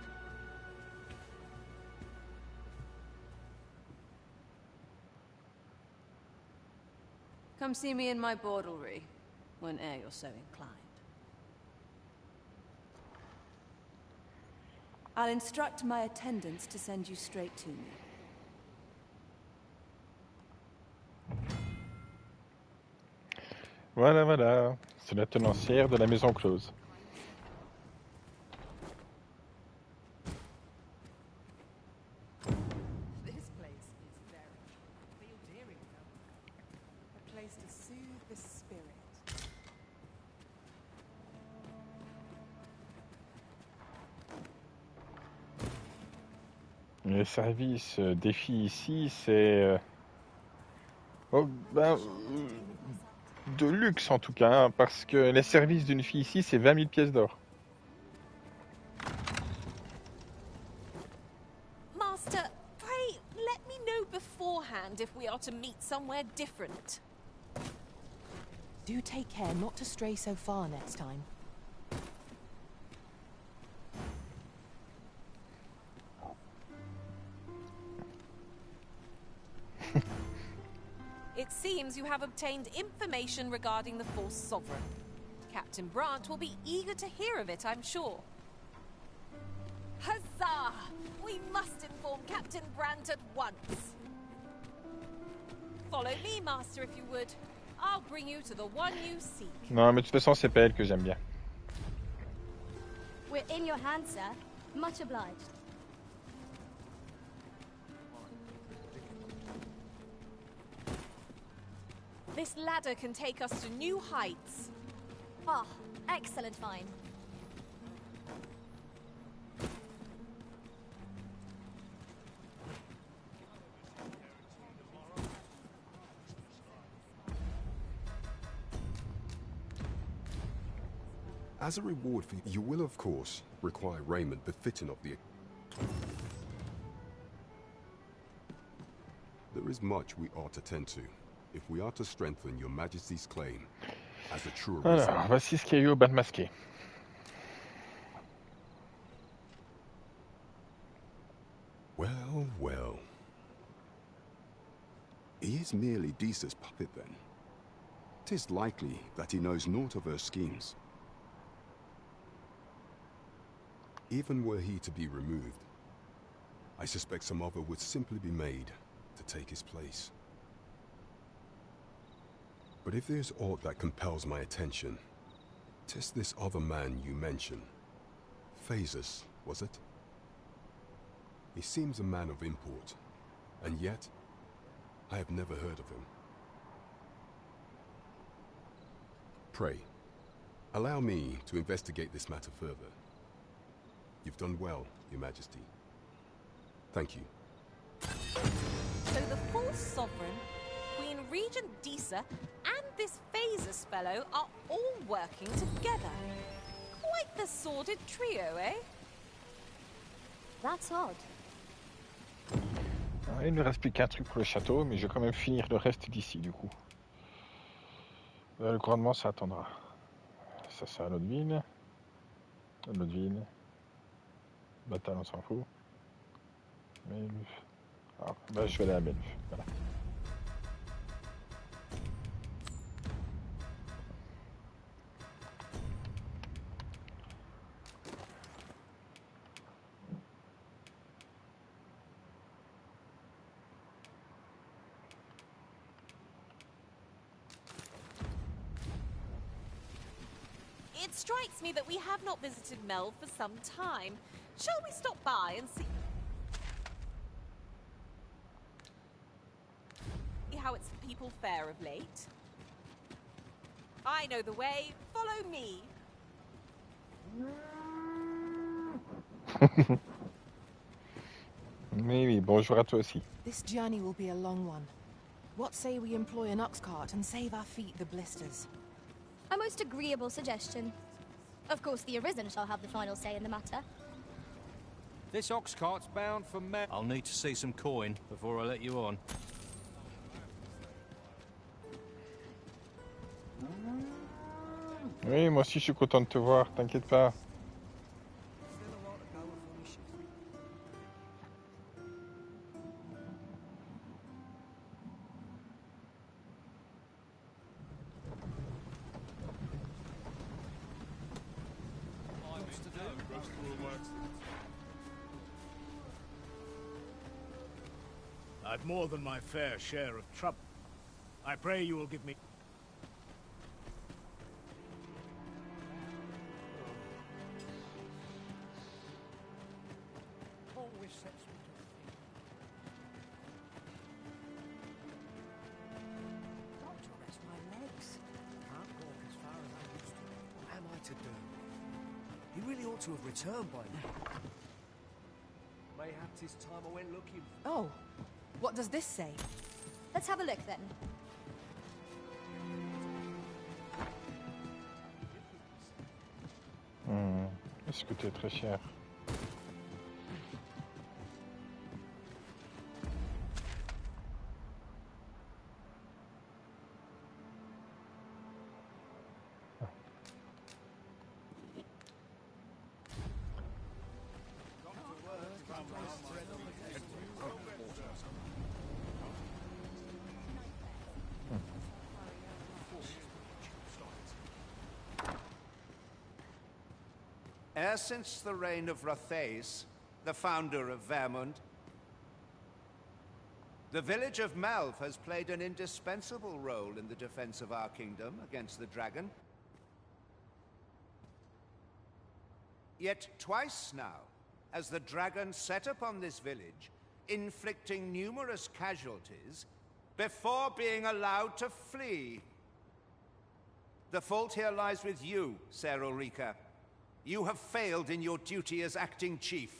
Come see me in my bordlery, whene'er you're so inclined. I'll instruct my attendants to send you straight to me. Voilà, voilà. C'est la tenancière de la maison close. This place is very endearing, though. A place to soothe the spirit. Les services des filles ici, c'est de luxe en tout cas, hein, parce que les services d'une fille ici, c'est 20 000 pièces d'or. Master, pray let me know beforehand if we are to meet somewhere different. Do take care not to stray so far next time. It seems you have obtained information regarding the false sovereign. Captain Brandt will be eager to hear of it, I'm sure. Huzzah! We must inform Captain Brandt at once. Follow me, Master, if you would. I'll bring you to the one you seek. Non, mais de toute façon, c'est pas elle que j'aime bien. We're in your hands, sir. Much obliged. This ladder can take us to new heights. Ah, excellent find. As a reward for you will, of course, require raiment befitting of the... There is much we ought to tend to, if we are to strengthen your Majesty's claim as a true Alors, voici ce qu'il y a eu au bal masqué. Well, well. He is merely Disa's puppet, then. 'Tis likely that he knows naught of her schemes. Even were he to be removed, I suspect some other would simply be made to take his place. But if there's aught that compels my attention, 'tis this other man you mention. Phases, was it? He seems a man of import, and yet I have never heard of him. Pray, allow me to investigate this matter further. You've done well, Your Majesty. Thank you. So the false sovereign, Queen Regent Disa, and this Phases fellow are all working together. Quite the sordid trio, eh? That's odd. Alors, il ne reste plus qu'un truc pour le château, mais je vais quand même finir le reste d'ici, du coup. Le couronnement, ça attendra. Ça, c'est à l'autre ville. L'autre ville. Bataille, on s'en fout. Belf. Alors, bah, je vais aller à Belf. Voilà. It strikes me that we have not visited Mel for some time. Shall we stop by and see how its people fare of late? I know the way. Follow me. Oui, bonjour à toi aussi. This journey will be a long one. What say we employ an ox cart and save our feet the blisters? A most agreeable suggestion. Of course, the Arisen shall have the final say in the matter. This ox cart's bound for Mel. I'll need to see some coin before I let you on. Oui, moi aussi je suis content de te voir, t'inquiète pas. I've more than my fair share of trouble. I pray you will give me... Always sets me to think. Got to rest my legs. Can't walk as far as I used to. What am I to do? He really ought to have returned by now. Mayhap 'tis time I went looking. Oh, what does this say? Let's have a look then. Est-ce que tu es très cher? Ever since the reign of Rothaeus, the founder of Vermund, the village of Malv has played an indispensable role in the defense of our kingdom against the dragon. Yet twice now has the dragon set upon this village, inflicting numerous casualties before being allowed to flee. The fault here lies with you, Ser Ulrika. You have failed in your duty as acting chief.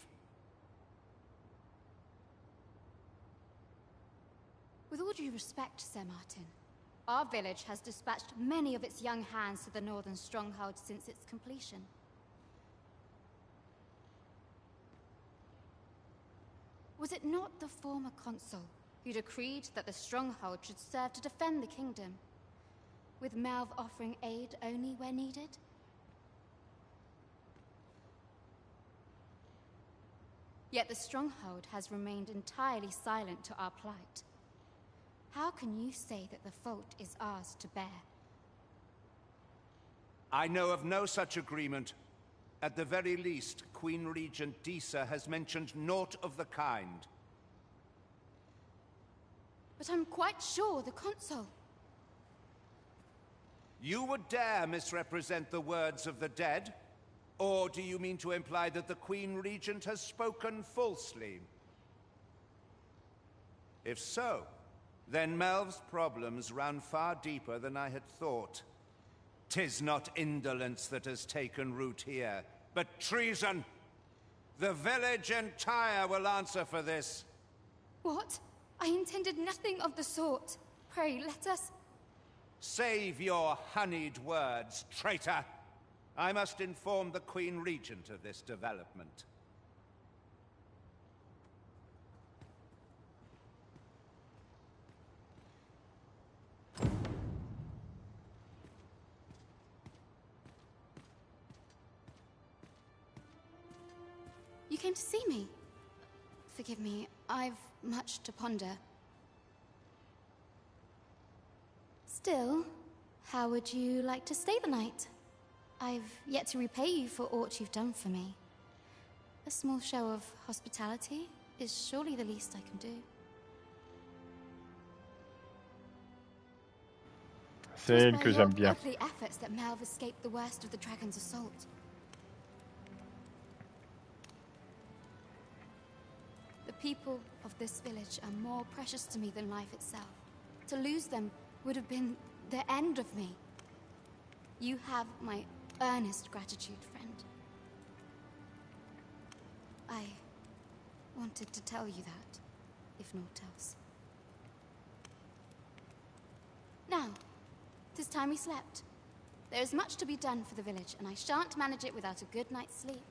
With all due respect, Sir Martin, our village has dispatched many of its young hands to the northern stronghold since its completion. Was it not the former consul who decreed that the stronghold should serve to defend the kingdom, with Malv offering aid only where needed? Yet the stronghold has remained entirely silent to our plight. How can you say that the fault is ours to bear? I know of no such agreement. At the very least, Queen Regent Disa has mentioned naught of the kind. But I'm quite sure the consul... You would dare misrepresent the words of the dead? Or do you mean to imply that the Queen Regent has spoken falsely? If so, then Melv's problems run far deeper than I had thought. 'Tis not indolence that has taken root here, but treason. The village entire will answer for this. What? I intended nothing of the sort. Pray, let us... Save your honeyed words, traitor! I must inform the Queen Regent of this development. You came to see me. Forgive me, I've much to ponder. Still, how would you like to stay the night? I've yet to repay you for aught you've done for me. A small show of hospitality is surely the least I can do. C'est elle que j'aime bien. Ugly efforts that Malv escaped the worst of the dragon's assault. The people of this village are more precious to me than life itself. To lose them would have been the end of me. You have my earnest gratitude, friend. I wanted to tell you that, if naught else. Now, 'tis time we slept. There is much to be done for the village, and I shan't manage it without a good night's sleep.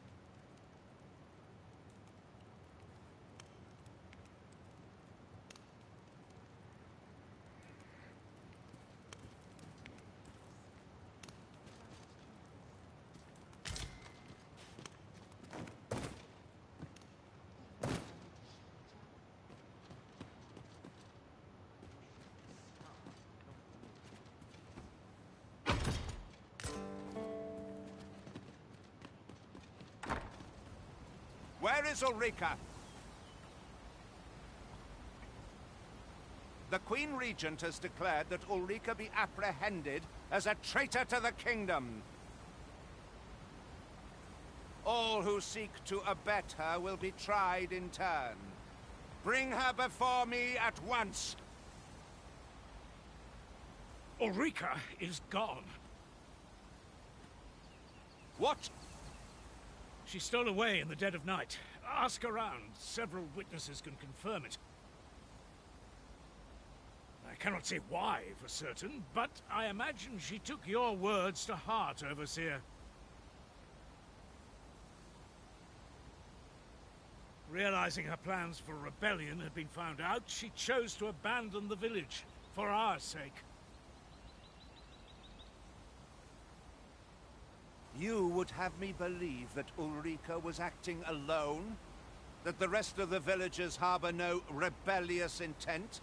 Where is Ulrika? The Queen Regent has declared that Ulrika be apprehended as a traitor to the kingdom. All who seek to abet her will be tried in turn. Bring her before me at once. Ulrika is gone. What? She stole away in the dead of night. Ask around. Several witnesses can confirm it. I cannot say why for certain, but I imagine she took your words to heart, Overseer. Realizing her plans for rebellion had been found out, she chose to abandon the village, for our sake. You would have me believe that Ulrika was acting alone? That the rest of the villagers harbor no rebellious intent?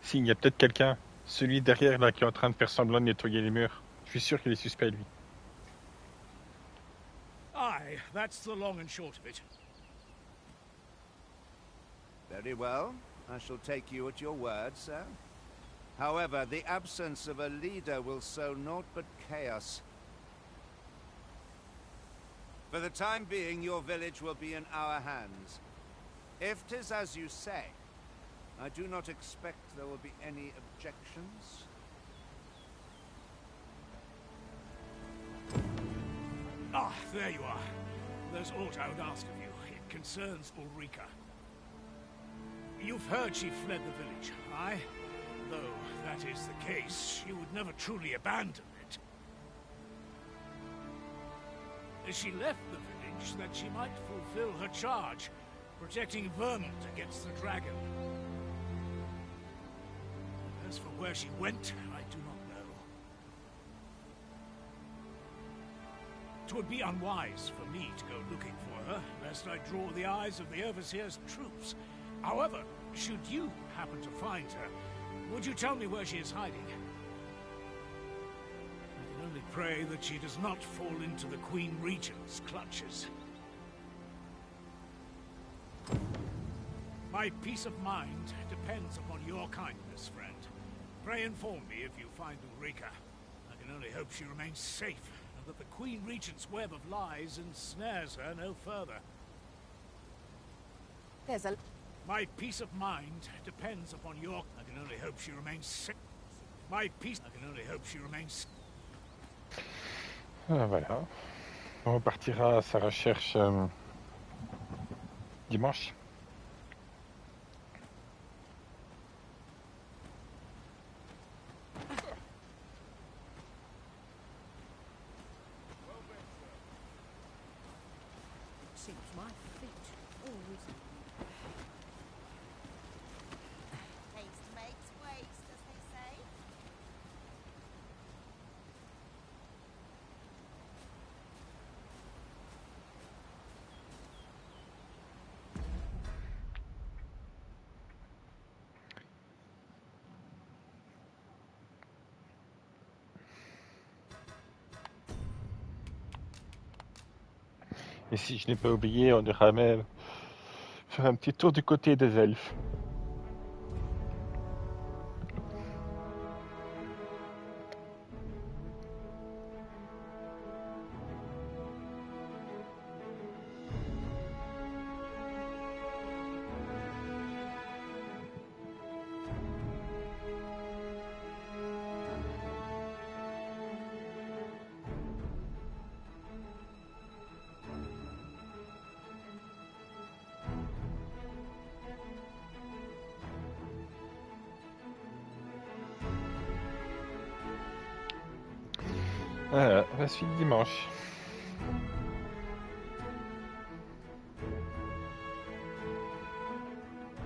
Si, il y a peut-être quelqu'un. Celui derrière, là, qui est en train de faire semblant de nettoyer les murs. Je suis sûr qu'il est suspect, lui. Aye, that's the long and short of it. Very well. I shall take you at your word, sir. However, the absence of a leader will sow naught but chaos. For the time being, your village will be in our hands. If 'tis as you say, I do not expect there will be any objections. Ah, there you are. There's aught I would ask of you. It concerns Ulrika. You've heard she fled the village, aye? Though that is the case, she would never truly abandon it. She left the village that she might fulfill her charge, protecting Vermont against the dragon. As for where she went, I do not know. 'Twould be unwise for me to go looking for her, lest I draw the eyes of the Overseer's troops. However, should you happen to find her, would you tell me where she is hiding? I can only pray that she does not fall into the Queen Regent's clutches. My peace of mind depends upon your kindness, friend. Pray inform me if you find Ulrika. I can only hope she remains safe, and that the Queen Regent's web of lies ensnares her no further. There's a... My peace of mind depends upon your... I can only hope she remains safe. My peace... I can only hope she remains... Ah, voilà. On partira à sa recherche dimanche. Seems my feet always... Haste makes waste, as they say. Et si je n'ai pas oublié, on ira même faire un petit tour du côté des elfes. Voilà, la suite dimanche.